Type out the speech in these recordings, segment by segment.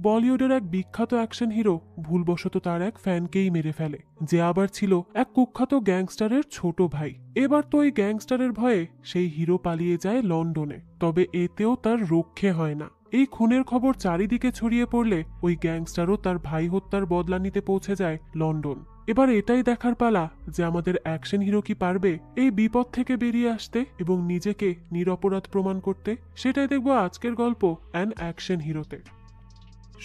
বলিউডের এক বিখ্যাত অ্যাকশন হিরো ভুলবশত তার এক ফ্যানকেই মেরে ফেলে, যে আবার ছিল এক কুখ্যাত গ্যাংস্টারের ছোট ভাই। এবার তো ওই গ্যাংস্টারের ভয়ে সেই হিরো পালিয়ে যায় লন্ডনে, তবে এতেও তার রক্ষে হয় না। এই খুনের খবর চারিদিকে ছড়িয়ে পড়লে ওই গ্যাংস্টারও তার ভাই হত্যার বদলা নিতে পৌঁছে যায় লন্ডন। এবার এটাই দেখার পালা যে আমাদের অ্যাকশন হিরো কি পারবে এই বিপদ থেকে বেরিয়ে আসতে এবং নিজেকে নিরপরাধ প্রমাণ করতে। সেটাই দেখবো আজকের গল্প অ্যান অ্যাকশন হিরোতে।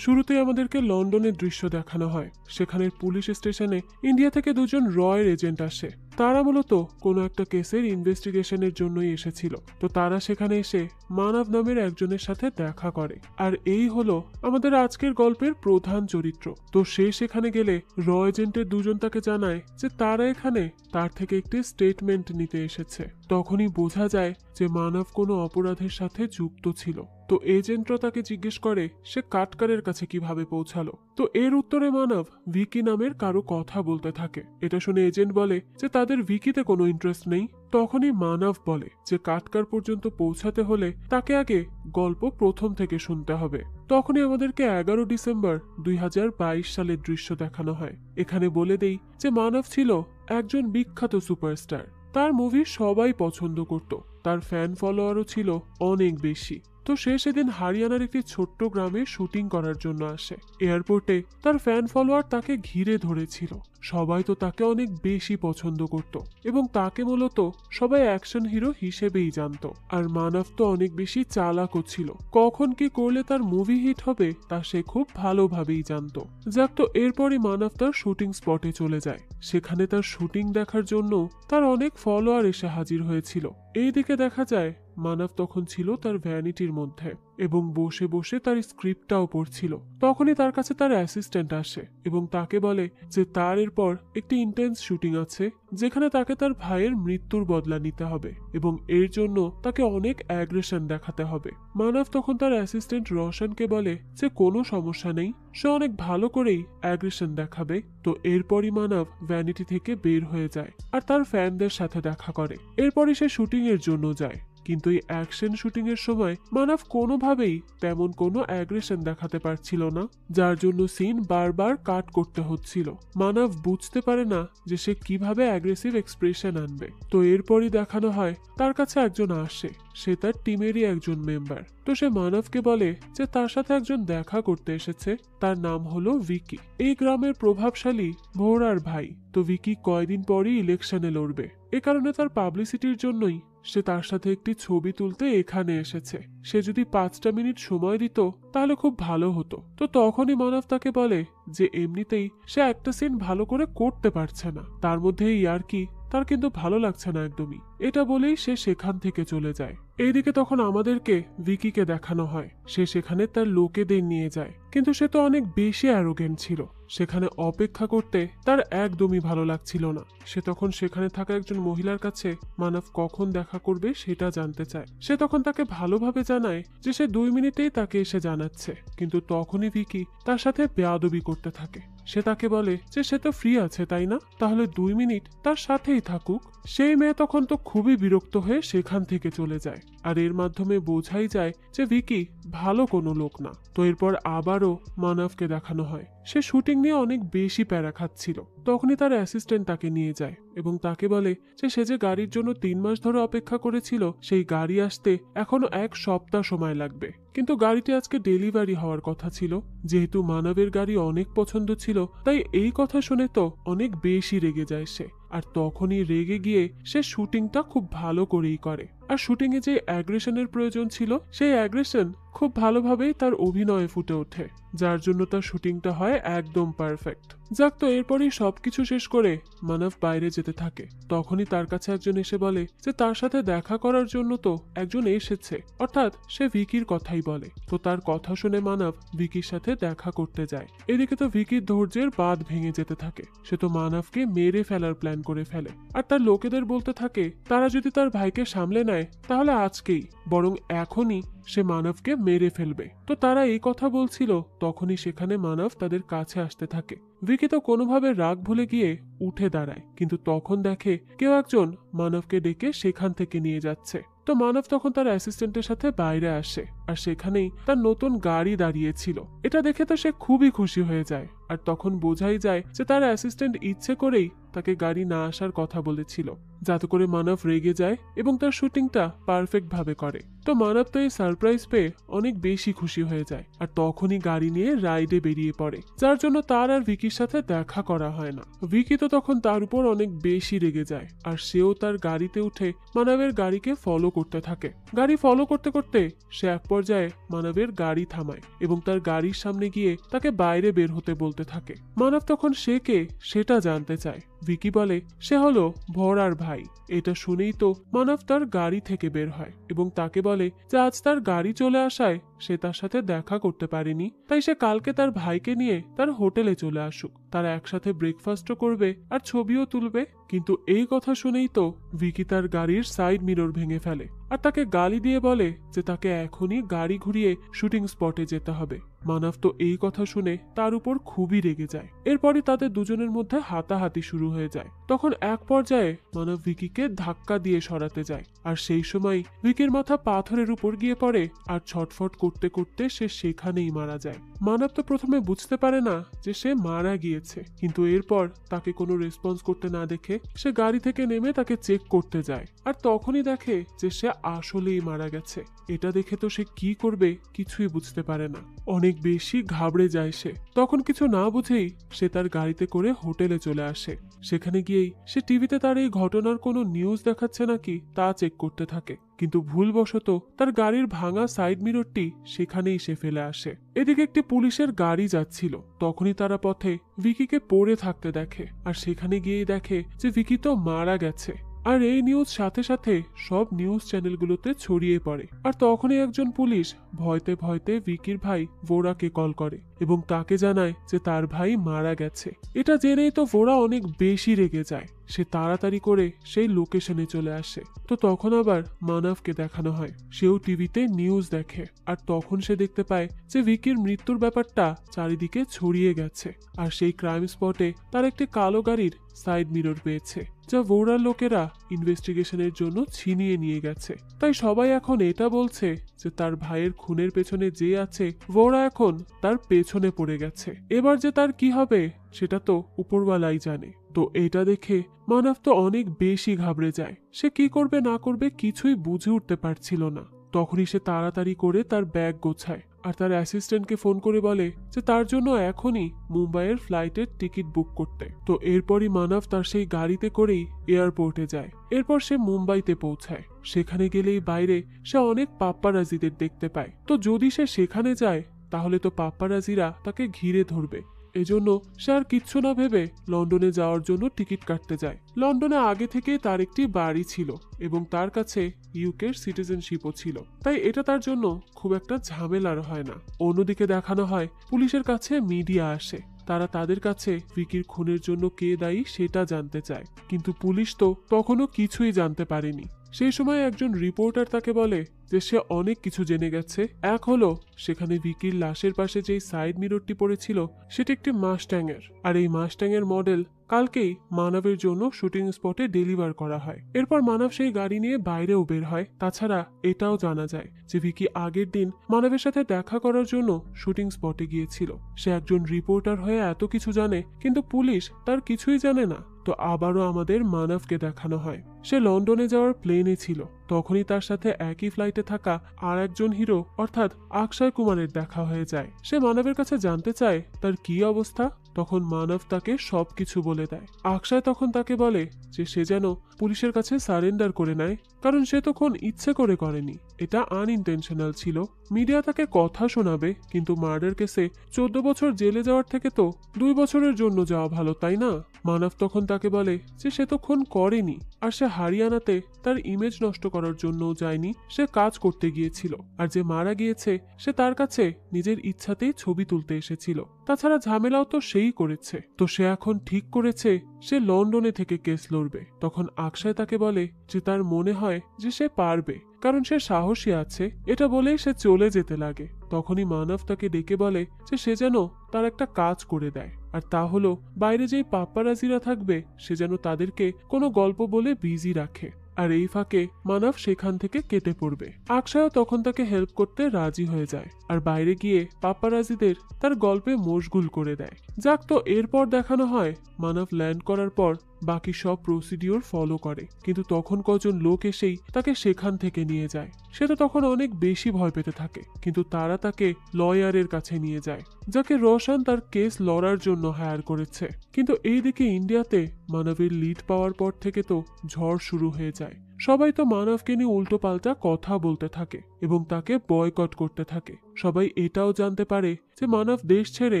শুরুতে আমাদেরকে লন্ডনের দৃশ্য দেখানো হয়। সেখানের পুলিশ স্টেশনে ইন্ডিয়া থেকে দুজন রয়ের এজেন্ট আসে। তারা মূলত কোনো একটা কেসের ইনভেস্টিগেশনের জন্যই এসেছিল। তো তারা সেখানে এসে মানব নামের একজনের সাথে দেখা করে, আর এই হলো আমাদের আজকের গল্পের প্রধান চরিত্র। তো সে সেখানে গেলে র এজেন্টের দুজন তাকে জানায় যে তারা এখানে তার থেকে একটি স্টেটমেন্ট নিতে এসেছে। তখনই বোঝা যায় যে মানব কোনো অপরাধের সাথে যুক্ত ছিল। তো এজেন্টরা তাকে জিজ্ঞেস করে সে কাটকারের কাছে কিভাবে পৌঁছালো। তো এর উত্তরে মানব ভিকি নামের কারো কথা বলতে থাকে। এটা শুনে এজেন্ট বলে যে তাদের ভিকিতে কোনো ইন্টারেস্ট নেই। তখনই মানব বলে যে কাটকার পর্যন্ত পৌঁছাতে হলে তাকে আগে গল্প প্রথম থেকে শুনতে হবে। তখনই আমাদেরকে 11 ডিসেম্বর 2022 সালের দৃশ্য দেখানো হয়। এখানে বলে দেই যে মানব ছিল একজন বিখ্যাত সুপারস্টার। তার মুভি সবাই পছন্দ করত, তার ফ্যান ফলোয়ারও ছিল অনেক বেশি। তো সে সেদিন হরিয়ানার একটি ছোট্ট গ্রামে শুটিং করার জন্য আসে। এয়ারপোর্টে তার ফ্যান ফলোয়ার তাকে ঘিরে ধরেছিল। সবাই তো তাকে অনেক বেশি পছন্দ করত এবং তাকে মূলত সবাই অ্যাকশন হিরো হিসেবেই জানত। আর মানব তো অনেক বেশি চালাকও ছিল। কখন কি করলে তার মুভি হিট হবে তা সে খুব ভালোভাবেই জানত। যাক, তো এরপরই মানব তার শুটিং স্পটে চলে যায়। সেখানে তার শুটিং দেখার জন্য তার অনেক ফলোয়ার এসে হাজির হয়েছিল। এইদিকে দেখা যায় মানব তখন ছিল তার ভ্যানিটির মধ্যে এবং বসে বসে তার স্ক্রিপ্টটাও পড়ছিল। তখনই তার কাছে তার অ্যাসিস্ট্যান্ট আসে এবং তাকে বলে যে তার এরপর একটি ইন্টেন্স শুটিং আছে, যেখানে তাকে তার ভাইয়ের মৃত্যুর বদলা নিতে হবে এবং এর জন্য তাকে অনেক অ্যাগ্রেশন দেখাতে হবে। মানব তখন তার অ্যাসিস্ট্যান্ট রোশনকে বলে যে কোনো সমস্যা নেই, সে অনেক ভালো করেই অ্যাগ্রেশন দেখাবে। তো এরপরই মানব ভ্যানিটি থেকে বের হয়ে যায় আর তার ফ্যানদের সাথে দেখা করে। এরপরই সে শুটিং এর জন্য যায়। কিন্তু এই অ্যাকশন শুটিং এর সময় মানব কোনোভাবেই তেমন কোনো অ্যাগ্রেশন দেখাতে পারছিল না, যার জন্য সিন বারবার কাট করতে হচ্ছিল। মানব বুঝতে পারে না যে সে কিভাবে অ্যাগ্রেসিভ এক্সপ্রেশন আনবে। তো এরপরই দেখানো হয় তার কাছে একজন আসে, সে তার টিমেরই একজন মেম্বার। তো সে মানবকে বলে যে তার সাথে একজন দেখা করতে এসেছে, তার নাম হলো ভিকি, এই গ্রামের প্রভাবশালী ভোরার ভাই। তো ভিকি কয়দিন পরই ইলেকশনে লড়বে, এ কারণে তার পাবলিসিটির জন্যই সে তার সাথে একটি ছবি তুলতে এখানে এসেছে। সে যদি 5টা মিনিট সময় দিত তাহলে খুব ভালো হতো। তো তখনই মানব তাকে বলে যে এমনিতেই সে একটা সিন ভালো করে করতে পারছে না, তার মধ্যে ইয়ার্কি তার কিন্তু ভালো লাগছে না একদমই। এটা বলেই সে সেখান থেকে চলে যায়। এইদিকে তখন আমাদেরকে ভিকিকে দেখানো হয়। সে সেখানে তার লোকেদের নিয়ে যায়, কিন্তু সে তো অনেক বেশি অ্যারোগেন্ট ছিল। সেখানে অপেক্ষা করতে তার একদমই ভালো লাগছিল না। সে তখন সেখানে থাকা একজন মহিলার কাছে মানব কখন দেখা করবে সেটা জানতে চায়। সে তখন তাকে ভালোভাবে জানায় যে সে 2 মিনিটেই তাকে এসে জানাচ্ছে, কিন্তু তখনই ভিকি তার সাথে বেয়াদবি করতে থাকে। সে তাকে বলে যে সে তো ফ্রি আছে তাই না, তাহলে 2 মিনিট তার সাথেই থাকুক। সেই মেয়ে তখন তো খুবই বিরক্ত হয়ে সেখান থেকে চলে যায়। আর এর মাধ্যমে বোঝাই যায় যে ভিকি ভালো কোনো লোক না। তো এরপর আবারও মানবকে দেখানো হয় সে শুটিং নিয়ে অনেক বেশি প্যারা খাচ্ছিল। তখনই তার অ্যাসিস্ট্যান্ট তাকে নিয়ে যায় এবং তাকে বলে যে সে যে গাড়ির জন্য 3 মাস ধরে অপেক্ষা করেছিল, সেই গাড়ি আসতে এখনো 1 সপ্তাহ সময় লাগবে। কিন্তু গাড়িটি আজকে ডেলিভারি হওয়ার কথা ছিল। যেহেতু মানবের গাড়ি অনেক পছন্দ ছিল, তাই এই কথা শুনে তো অনেক বেশি রেগে যায় সে। আর তখনই রেগে গিয়ে সে শুটিংটা খুব ভালো করেই করে। আর শুটিং এ যে অ্যাগ্রেশনের প্রয়োজন ছিল, সেই অ্যাগ্রেশন খুব ভালোভাবেই তার অভিনয়ে ফুটে ওঠে, যার জন্য তার শুটিংটা হয় একদম পারফেক্ট। যাক, তো এরপরই সবকিছু শেষ করে মানব বাইরে যেতে থাকে। তখনই তার কাছে একজন এসে বলে যে তার সাথে দেখা করার জন্য তো একজন এসেছে, অর্থাৎ সে ভিকির কথাই বলে। তো তার কথা শুনে মানব ভিকির সাথে দেখা করতে যায়। এদিকে তো ভিকির ধৈর্যের বাঁধ ভেঙে যেতে থাকে। সে তো মানবকে মেরে ফেলার প্ল্যান করে ফেলে আর তার লোকেদের বলতে থাকে তারা যদি তার ভাইকে সামলে নেয় তাহলে আজকেই, বরং এখনই সে মানবকে মেরে ফেলবে। তো তারা এই কথা বলছিল, তখনই সেখানে মানব তাদের কাছে আসতে থাকে। ভিকি তো কোনোভাবে রাগ ভুলে গিয়ে উঠে দাঁড়ায়, কিন্তু তখন দেখে কেউ একজন মানবকে ডেকে সেখান থেকে নিয়ে যাচ্ছে। তো মানব তখন তার অ্যাসিস্ট্যান্টের সাথে বাইরে আসে আর সেখানেই তার নতুন গাড়ি দাঁড়িয়েছিল। এটা দেখে তো সে খুবই খুশি হয়ে যায়, আর তখন বোঝাই যায় যে তার অ্যাসিস্ট্যান্ট ইচ্ছে করেই তাকে গাড়ি না আসার কথা বলেছিল, যাতে করে মানব রেগে যায় এবং তার শুটিংটা পারফেক্ট ভাবে করে। তো মানব তো এই সারপ্রাইজ পেয়ে অনেক বেশি খুশি হয়ে যায়, আর তখনই গাড়ি নিয়ে রাইডে বেরিয়ে পড়ে, যার জন্য তার আর ভিকির সাথে দেখা করা হয় না। ভিকি তো তখন তার উপর অনেক বেশি রেগে যায়, আর সেও তার গাড়িতে উঠে মানবের গাড়িকে ফলো করতে থাকে। গাড়ি ফলো করতে করতে সে এক পর্যায়ে মানবের গাড়ি থামায় এবং তার গাড়ির সামনে গিয়ে তাকে বাইরে বের হতে বলতে থাকে। মানব তখন সে কে সেটা জানতে চায়। ভিকি বলে সে হলো ভরার ভাই। এটা শুনেই তো মানব তার গাড়ি থেকে বের হয় এবং তাকে বলে যে আজ তার গাড়ি চলে আসায় সে তার সাথে দেখা করতে পারেনি, তাই সে কালকে তার ভাইকে নিয়ে তার হোটেলে চলে আসুক, তারা একসাথে ব্রেকফাস্টও করবে আর ছবিও তুলবে। কিন্তু এই কথা শুনেই তো ভিকি তার গাড়ির সাইড মিরর ভেঙে ফেলে আর তাকে গালি দিয়ে বলে যে তাকে এখনই গাড়ি ঘুরিয়ে শুটিং স্পটে যেতে হবে। মানব তো এই কথা শুনে তার উপর খুবই রেগে যায়। এরপরই তাদের দুজনের মধ্যে হাতাহাতি শুরু হয়ে যায়। তখন এক পর্যায়ে মানব ভিকিকে ধাক্কা দিয়ে সরাতে যায়, আর সেই সময় ভিকির মাথা পাথরের উপর গিয়ে পড়ে আর ছটফট করতে করতে সে সেখানেই মারা যায়। মানব তো প্রথমে বুঝতে পারে না যে সে মারা গিয়েছে, কিন্তু এরপর তাকে কোনো রেসপন্স করতে না দেখে সে গাড়ি থেকে নেমে তাকে চেক করতে যায়, আর তখনই দেখে যে সে আসলেই মারা গেছে। এটা দেখে তো সে কি করবে কিছুই বুঝতে পারে না, অনেক বেশি ঘাবড়ে যায় সে। তখন কিছু না বুঝেই সে তার গাড়িতে করে হোটেলে চলে আসে। সেখানে গিয়েই সে টিভিতে তার এই ঘটনার কোনো নিউজ দেখাচ্ছে নাকি তা চেক করতে থাকে, কিন্তু ভুলবশত তার গাড়ির ভাঙা সাইড মিররটি সেখানেই সে ফেলে আসে। এদিকে একটি পুলিশের গাড়ি যাচ্ছিল, তখনই তারা পথে ভিকিকে পড়ে থাকতে দেখে, আর সেখানে গিয়েই দেখে যে ভিকি তো মারা গেছে। আর এই নিউজ সাথে সাথে সব নিউজ চ্যানেলগুলোতে ছড়িয়ে পড়ে। আর তখনই একজন পুলিশ ভয়তে ভয়তে ভিকির ভাই ভোরাকে কল করে এবং তাকে জানায় যে তার ভাই মারা গেছে। এটা জেনেই তো ভোরা অনেক বেশি রেগে যায়। সে তাড়াতাড়ি করে সেই লোকেশনে চলে আসে। তো তখন আবার মানবকে দেখানো হয়, সেও টিভিতে নিউজ দেখে, আর তখন সে দেখতে পায় যে ভিকির মৃত্যুর ব্যাপারটা চারিদিকে ছড়িয়ে গেছে। আর সেই ক্রাইম স্পটে তার একটি কালো গাড়ির সাইড মিরর পেয়েছে, যা ভোরার লোকেরা ইনভেস্টিগেশনের জন্য ছিনিয়ে নিয়ে গেছে। তাই সবাই এখন এটা বলছে যে তার ভাইয়ের খুনের পেছনে যে আছে ভোরা এখন তার পেছনে পড়ে গেছে। এবার যে তার কি হবে সেটা তো উপরওয়ালাই জানে। তো এটা দেখে মানব তো অনেক বেশি ঘাবড়ে যায়। সে কি করবে না করবে কিছুই বুঝে উঠতে পারছিল না। তখনই সে তাড়াতাড়ি করে তার ব্যাগ গোছায় আর তার অ্যাসিস্ট্যান্টকে ফোন করে বলে যে তার জন্য এখনই মুম্বাইয়ের ফ্লাইটের টিকিট বুক করতে। তো এরপরই মানব তার সেই গাড়িতে করেই এয়ারপোর্টে যায়। এরপর সে মুম্বাইতে পৌঁছায়। সেখানে গেলেই বাইরে সে অনেক পাপ্পারাজিদের দেখতে পায়। তো যদি সে সেখানে যায় তাহলে তো পাপ্পারাজিরা তাকে ঘিরে ধরবে। এজন্য সে আর কিচ্ছু না ভেবে লন্ডনে যাওয়ার জন্য টিকিট কাটতে যায়। লন্ডনে আগে থেকে তার একটি বাড়ি ছিল এবং তার কাছে ইউকের সিটিজেনশিপও ছিল, তাই এটা তার জন্য খুব একটা ঝামেলার হয় না। অন্যদিকে দেখানো হয় পুলিশের কাছে মিডিয়া আসে। তারা তাদের কাছে ভিকির খুনের জন্য কে দায়ী সেটা জানতে চায়, কিন্তু পুলিশ তো তখনও কিছুই জানতে পারেনি। সেই সময় একজন রিপোর্টার তাকে বলে যে সে অনেক কিছু জেনে গেছে। এক হলো সেখানে ভিকির লাশের পাশে যেই সাইড মিররটি পড়েছিল সেটি একটি মাস্ট্যাং এর, আর এই মাস্ট্যাং এর মডেল কালকেই মানবের জন্য শুটিং স্পটে ডেলিভার করা হয়। এরপর মানব সেই গাড়ি নিয়ে বাইরেও বের হয়। তাছাড়া এটাও জানা যায় যে ভিকি আগের দিন মানবের সাথে দেখা করার জন্য শুটিং স্পটে গিয়েছিল। সে একজন রিপোর্টার হয়ে এত কিছু জানে, কিন্তু পুলিশ তার কিছুই জানে না। তো আবারও আমাদের মানবকে দেখানো হয়, সে লন্ডনে যাওয়ার প্লেনে ছিল। তখনই তার সাথে একই ফ্লাইটে থাকা আর একজন হিরো অর্থাৎ অক্ষয় কুমারের দেখা হয়ে যায়। সে মানবের কাছে জানতে চায় তার কি অবস্থা। তখন মানব তাকে সবকিছু বলে দেয়। অক্ষয় তখন তাকে বলে যে সে যেন পুলিশের কাছে সারেন্ডার করে নেয়, কারণ সে তখন ইচ্ছে করে করেনি, এটা আনইনটেনশনাল ছিল। মিডিয়া তাকে কথা শোনাবে, কিন্তু মার্ডার কেসে 14 বছর জেলে যাওয়ার থেকে তো 2 বছরের জন্য যাওয়া ভালো, তাই না? মানব তখন তাকে বলে যে সে তো খুন করেনি, আর সে হারিয়ানাতে তার ইমেজ নষ্ট করার জন্যও যায়নি, সে কাজ করতে গিয়েছিল। আর যে মারা গিয়েছে সে তার কাছে নিজের ইচ্ছাতেই ছবি তুলতে এসেছিল। তাছাড়া ঝামেলাও তো সেই করেছে। তো সে এখন ঠিক করেছে সে লন্ডনে থেকে কেস লড়বে। তখন অক্ষয় তাকে বলে যে তার মনে হয় যে সে পারবে, কারণ সে সাহসী আছে। এটা বলেই সে চলে যেতে লাগে। তখনই মানব তাকে ডেকে বলে যে সে যেন তার একটা কাজ করে দেয়, আর তা হলো বাইরে যেই পাপ্পারাজিরা থাকবে সে যেন তাদেরকে কোনো গল্প বলে বিজি রাখে। আর এই ফাঁকে মানব সেখান থেকে কেটে পড়বে। আকশাও তখন তাকে হেল্প করতে রাজি হয়ে যায় আর বাইরে গিয়ে পাপ্পারাজিদের তার গল্পে মশগুল করে দেয়। যাক, তো এরপর দেখানো হয় মানব ল্যান্ড করার পর বাকি সব প্রসিডিওর ফলো করে, কিন্তু তখন কজন লোক এসেই তাকে সেখান থেকে নিয়ে যায়। সে তো তখন অনেক বেশি ভয় পেতে থাকে, কিন্তু তারা তাকে লয়ারের কাছে নিয়ে যায়, যাকে রোশন তার কেস লড়ার জন্য হায়ার করেছে। কিন্তু এইদিকে ইন্ডিয়াতে মানবের লিড পাওয়ার পর থেকে তো ঝড় শুরু হয়ে যায়। সবাই তো মানবকে নিয়ে উল্টো পাল্টা কথা বলতে থাকে এবং তাকে বয়কট করতে থাকে। সবাই এটাও জানতে পারে যে মানব দেশ ছেড়ে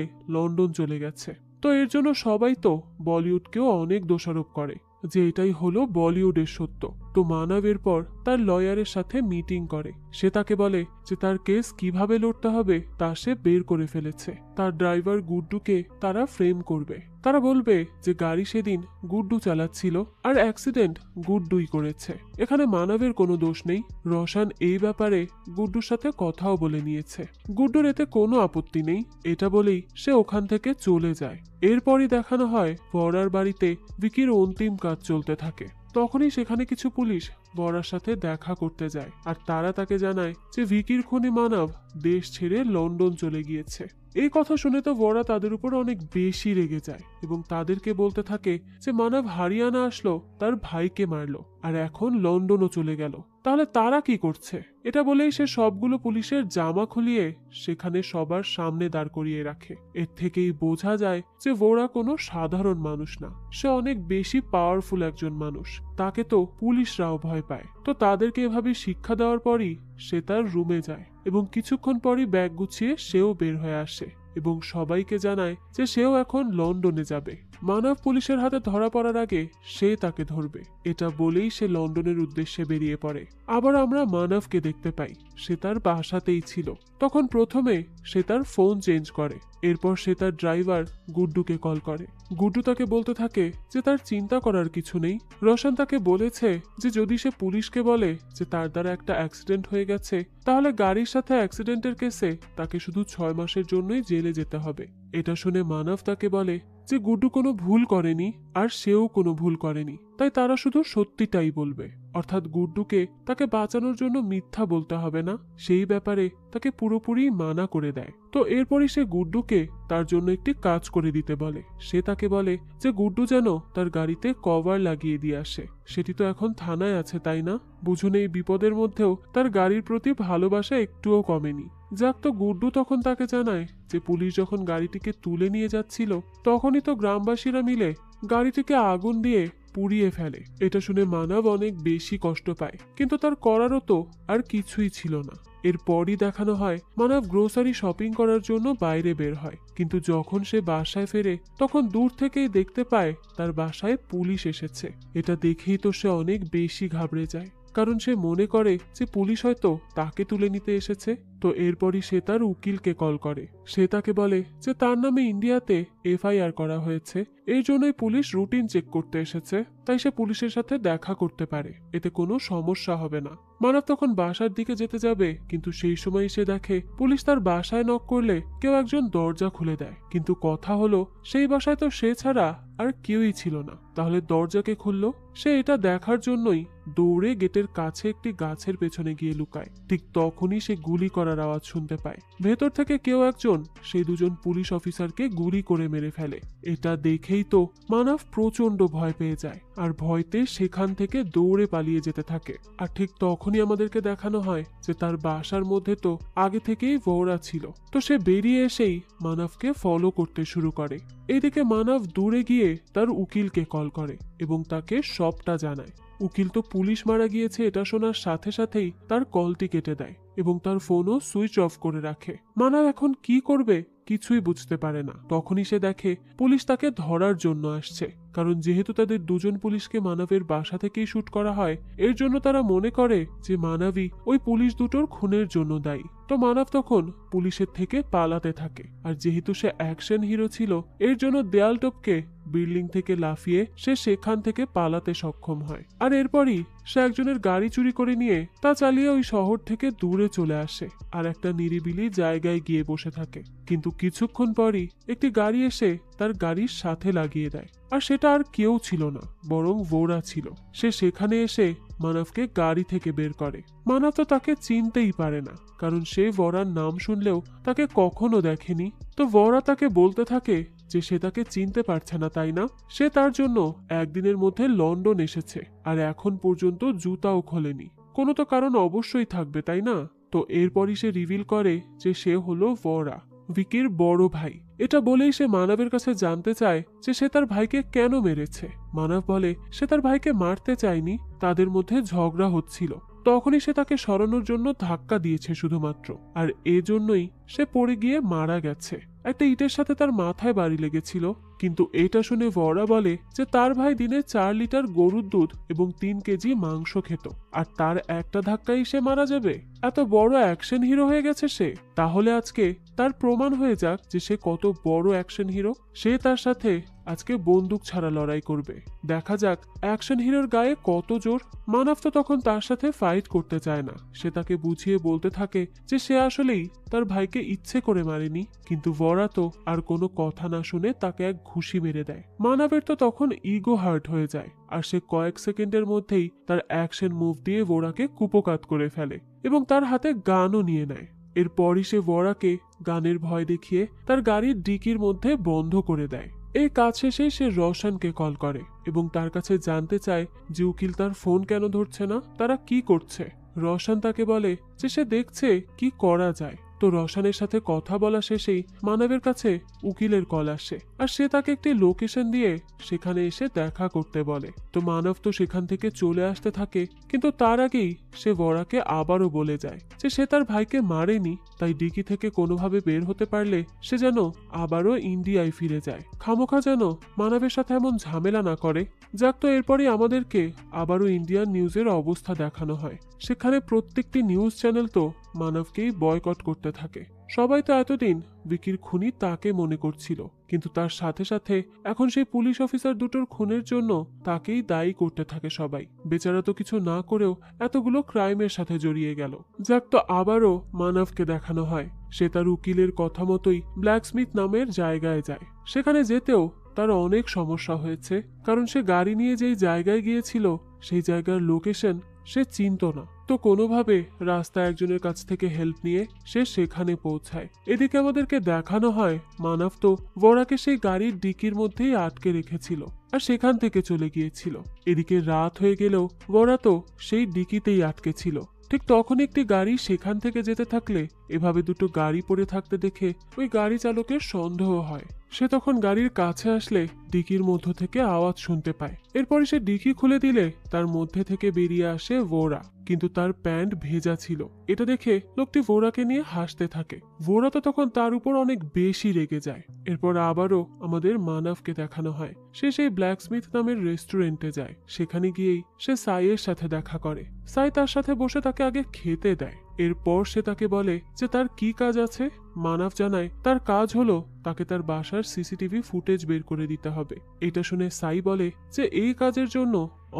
লন্ডন চলে গেছে। তো এর জন্য সবাই তো বলিউডকেও অনেক দোষারোপ করে যে এটাই হলো বলিউডের সত্য। তো মানব এরপর তার লয়ারের সাথে মিটিং করে। সে তাকে বলে যে তার কেস কিভাবে লড়তে হবে তা সে বের করে ফেলেছে। তার ড্রাইভার গুড্ডুকে তারা ফ্রেম করবে। তারা বলবে যে গাড়ি সেদিন গুড্ডু চালাচ্ছিল আর অ্যাক্সিডেন্ট গুড্ডুই করেছে, এখানে মানবের কোনো দোষ নেই। রোশন এই ব্যাপারে গুড্ডুর সাথে কথাও বলে নিয়েছে। গুড্ডুর এতে কোনো আপত্তি নেই, এটা বলেই সে ওখান থেকে চলে যায়। এরপরই দেখানো হয় বড়ার বাড়িতে ভিকির অন্তিম কাজ চলতে থাকে। তখনই সেখানে কিছু পুলিশ বড়ার সাথে দেখা করতে যায় আর তারা তাকে জানায় যে ভিকির খুনি মানব দেশ ছেড়ে লন্ডন চলে গিয়েছে। এই কথা শুনে তো বড়া তাদের উপর অনেক বেশি রেগে যায় এবং তাদেরকে বলতে থাকে যে মানব হারিয়ানা আসলো, তার ভাইকে মারলো আর এখন লন্ডনও চলে গেল, তাহলে তারা কি করছে? এটা বলেই সে সবগুলো পুলিশের জামা খুলিয়ে সেখানে সবার সামনে দাঁড় করিয়ে রাখে। এর থেকেই বোঝা যায় যে ওরা কোনো সাধারণ মানুষ না, সে অনেক বেশি পাওয়ারফুল একজন মানুষ। তাকে তো পুলিশরাও ভয় পায়। তো তাদেরকে এভাবে শিক্ষা দেওয়ার পরই সে তার রুমে যায় এবং কিছুক্ষণ পরই ব্যাগ গুছিয়ে সেও বের হয়ে আসে এবং সবাইকে জানায় যে সেও এখন লন্ডনে যাবে। মানব পুলিশের হাতে ধরা পড়ার আগে সে তাকে ধরবে, এটা বলেই সে লন্ডনের উদ্দেশ্যে বেরিয়ে পড়ে। আবার আমরা মানবকে দেখতে পাই, সে তার বাসাতেই ছিল। তখন প্রথমে সে তার ফোন চেঞ্জ করে, এরপর সে তার ড্রাইভার গুড্ডুকে কল করে। গুড্ডু তাকে বলতে থাকে যে তার চিন্তা করার কিছু নেই। রোশন তাকে বলেছে যে যদি সে পুলিশকে বলে যে তার দ্বারা একটা অ্যাক্সিডেন্ট হয়ে গেছে, তাহলে গাড়ির সাথে অ্যাক্সিডেন্টের কেসে তাকে শুধু 6 মাসের জন্যই জেলে যেতে হবে। এটা শুনে মানব তাকে বলে যে গুড্ডু কোনো ভুল করেনি আর সেও কোনো ভুল করেনি, তাই তারা শুধু সত্যিটাই বলবে। অর্থাৎ গুড্ডুকে তাকে বাঁচানোর জন্য মিথ্যা বলতে হবে না, সেই ব্যাপারে তাকে পুরোপুরি মানা করে দেয়। তো এরপরই সে গুড্ডুকে তার জন্য একটি কাজ করে দিতে বলে। সে তাকে বলে যে গুড্ডু যেন তার গাড়িতে কভার লাগিয়ে দিয়ে আসে, সেটি তো এখন থানায় আছে তাই না? বুঝুন এই বিপদের মধ্যেও তার গাড়ির প্রতি ভালোবাসা একটুও কমেনি। যাক, তো গুড্ডু তখন তাকে জানায় যে পুলিশ যখন গাড়িটিকে তুলে নিয়ে যাচ্ছিল তখনই তো গ্রামবাসীরা মিলে গাড়িটিকে আগুন দিয়ে পুড়িয়ে ফেলে। এটা শুনে মানব অনেক বেশি কষ্ট পায়, কিন্তু তার করারও তো আর কিছুই ছিল না। এরপরই দেখানো হয় মানব গ্রোসারি শপিং করার জন্য বাইরে বের হয়, কিন্তু যখন সে বাসায় ফেরে তখন দূর থেকেই দেখতে পায় তার বাসায় পুলিশ এসেছে। এটা দেখেই তো সে অনেক বেশি ঘাবড়ে যায়, কারণ সে মনে করে যে পুলিশ হয়তো তাকে তুলে নিতে এসেছে। তো এরপরই সে তার উকিলকে কল করে। সে তাকে বলে যে তার নামে ইন্ডিয়াতে এফআইআর করা হয়েছে, এই জন্যই পুলিশ রুটিন চেক করতে এসেছে, তাই সে পুলিশের সাথে দেখা করতে পারে, এতে কোনো সমস্যা হবে না। মানব তখন বাসার দিকে যেতে যাবে, কিন্তু সেই সময় সে দেখে পুলিশ তার বাসায় নক করলে কেউ একজন দরজা খুলে দেয়। কিন্তু কথা হলো সেই বাসায় তো সে ছাড়া আর কেউই ছিল না, তাহলে দরজাকে খুললো। সে এটা দেখার জন্যই দৌড়ে গেটের কাছে একটি গাছের পেছনে গিয়ে লুকায়। ঠিক তখনই সে গুলি করার আওয়াজ শুনতে পায়। ভেতর থেকে কেউ একজন সেই দুজন পুলিশ অফিসারকে গুলি করে মেরে ফেলে। এটা দেখেই তো মানব প্রচন্ড ভয় পেয়ে যায় আর ভয়তে সেখান থেকে দৌড়ে পালিয়ে যেতে থাকে। আর ঠিক তখনই আমাদেরকে দেখানো হয় যে তার বাসার মধ্যে তো আগে থেকেই ভোরা ছিল। তো সে বেরিয়ে এসেই মানবকে ফলো করতে শুরু করে। এইদিকে মানব দূরে গিয়ে তার উকিলকে কল করে এবং তাকে সবটা জানায়। উকিল তো পুলিশ মারা গিয়েছে এটা শোনার সাথে সাথেই তার কলটি কেটে দেয় এবং তার ফোনও সুইচ অফ করে রাখে। মানব এখন কি করবে কিছুই বুঝতে পারে না। তখনই সে দেখে পুলিশ তাকে ধরার জন্য আসছে, কারণ যেহেতু তাদের দুজন পুলিশকে মানবের বাসা থেকেই শুট করা হয়, এর জন্য তারা মনে করে যে মানবই ওই পুলিশ দুটোর খুনের জন্য দায়ী। তো মানব তখন পুলিশের থেকে পালাতে থাকে, আর যেহেতু সে অ্যাকশন হিরো ছিল এর জন্য দেয়াল টপকে বিল্ডিং থেকে লাফিয়ে সে সেখান থেকে পালাতে সক্ষম হয়। আর এরপরই সে একজনের গাড়ি চুরি করে নিয়ে তা চালিয়ে ওই শহর থেকে দূরে চলে আসে আর একটা নিরিবিলি জায়গায় গিয়ে বসে থাকে। কিন্তু কিছুক্ষণ পরই একটি গাড়ি এসে তার গাড়ির সাথে লাগিয়ে দেয়, আর সেটা আর কেউ ছিল না বরং ভোরা ছিল। সে সেখানে এসে মানবকে গাড়ি থেকে বের করে। মানব তো তাকে চিনতেই পারে না, কারণ সে ভরার নাম শুনলেও তাকে কখনো দেখেনি। তো ভরা তাকে বলতে থাকে যে সে তাকে চিনতে পারছে না, তাই না? সে তার জন্য একদিনের মধ্যে লন্ডন এসেছে আর এখন পর্যন্ত জুতাও খোলেনি। কোনো তো কারণ অবশ্যই থাকবে, তাই না? তো এরপরই সে রিভিল করে যে সে হলো ভরা, ভিকির বড় ভাই। এটা বলেই সে মানবের কাছে জানতে চায় যে সে তার ভাইকে কেন মেরেছে। মানব বলে সে তার ভাইকে মারতে চায়নি, তাদের মধ্যে ঝগড়া হচ্ছিল। তখনই সে তাকে সরানোর জন্য ধাক্কা দিয়েছে শুধুমাত্র, আর এজন্যই সে পড়ে গিয়ে মারা গেছে। একটা ইটের সাথে তার মাথায় বাড়ি লেগেছিল। কিন্তু এটা শুনে ভরা বলে যে তার ভাই দিনে 4 লিটার গরুর দুধ এবং 3 কেজি মাংস খেত, আর তার একটা ধাক্কায় সে মারা যাবে। এত বড় অ্যাকশন হিরো হয়ে গেছে সে। তাহলে আজকে তার প্রমাণ হয়ে যাক যে সে কত বড় অ্যাকশন হিরো। সে তার সাথে আজকে বন্দুক ছাড়া লড়াই করবে। দেখা যাক অ্যাকশন হিরোর গায়ে কত জোর। মানব তো তখন তার সাথে ফাইট করতে চায় না। সে তাকে বুঝিয়ে বলতে থাকে যে সে আসলেই তার ভাইকে ইচ্ছে করে মারেনি। কিন্তু ভরা তো আর কোনো কথা না শুনে তাকে এক ঘুষি মেরে দেয়। মানবের তো তখন ইগো হার্ট হয়ে যায়, আর সে কয়েক সেকেন্ডের মধ্যেই তার অ্যাকশন মুভ দিয়ে ভরাকে কুপোকাত করে ফেলে এবং তার হাতে গানও নিয়ে নেয়। এরপরই সে ভরাকে গানের ভয় দেখিয়ে তার গাড়ির ডিকির মধ্যে বন্ধ করে দেয়। এই কাজ শেষে সে রওশনকে কল করে এবং তার কাছে জানতে চায় যে উকিল তার ফোন কেন ধরছে না, তারা কি করছে। রওশন তাকে বলে যে সে দেখছে কি করা যায়। তো রওশনের সাথে কথা বলা শেষেই মানবের কাছে উকিলের কল আসে, আর সে তাকে একটি লোকেশন দিয়ে সেখানে এসে দেখা করতে বলে। তো মানব তো সেখান থেকে চলে আসতে থাকে, কিন্তু তার আগেই সে ভরাকে আবারও বলে যায় যে সে তার ভাইকে মারেনি, তাই ডিকি থেকে কোনোভাবে বের হতে পারলে সে যেন আবারও ইন্ডিয়ায় ফিরে যায়, খামোখা যেন মানবের সাথে এমন ঝামেলা না করে। যাক, তো এরপরই আমাদেরকে আবারও ইন্ডিয়ান নিউজের অবস্থা দেখানো হয়। সেখানে প্রত্যেকটি নিউজ চ্যানেল তো মানবকেই বয়কট করতে থাকে। সবাই তো এতদিন ভিকির খুনি তাকে মনে করছিল, কিন্তু তার সাথে সাথে এখন সেই পুলিশ অফিসার দুটোর খুনের জন্য তাকেই দায়ী করতে থাকে সবাই। বেচারা তো কিছু না করেও এতগুলো ক্রাইমের সাথে জড়িয়ে গেল। যাক, তো আবারও মানবকে দেখানো হয় সে তার উকিলের কথা মতোই ব্ল্যাকস্মিথ নামের জায়গায় যায়। সেখানে যেতেও তার অনেক সমস্যা হয়েছে, কারণ সে গাড়ি নিয়ে যেই জায়গায় গিয়েছিল সেই জায়গার লোকেশন সে চিনত না। তো কোনোভাবে রাস্তায় একজনের কাছ থেকে হেল্প নিয়ে সে সেখানে পৌঁছায়। এদিকে আমাদেরকে দেখানো হয় মানব তো ভরাকে সেই গাড়ির ডিকির মধ্যেই আটকে রেখেছিল আর সেখান থেকে চলে গিয়েছিল। এদিকে রাত হয়ে গেলেও ভরা তো সেই ডিকিতেই আটকে ছিল। ঠিক তখন একটি গাড়ি সেখান থেকে যেতে থাকলে এভাবে দুটো গাড়ি পড়ে থাকতে দেখে ওই গাড়ি চালকের সন্দেহ হয়। সে তখন গাড়ির কাছে আসলে ডিকির মধ্য থেকে আওয়াজ শুনতে পায়। এরপরে সে ডিকি খুলে দিলে তার মধ্যে থেকে বেরিয়ে আসে ভরা, কিন্তু তার প্যান্ট ভেজা ছিল। এটা দেখে লোকটি ভরাকে নিয়ে হাসতে থাকে। ভরা তো তখন তার উপর অনেক বেশি রেগে যায়। এরপর আবারও আমাদের মানবকে দেখানো হয় সে সেই ব্ল্যাকস্মিথ নামের রেস্টুরেন্টে যায়। সেখানে গিয়েই সে সাইয়ের সাথে দেখা করে। সাই তার সাথে বসে তাকে আগে খেতে দেয়। এরপর সে তাকে বলে যে তার কি কাজ আছে। মানব জানায় তার কাজ হলো তাকে তার বাসার সিসিটিভি ফুটেজ বের করে দিতে হবে। এটা শুনে সাই বলে যে এই কাজের জন্য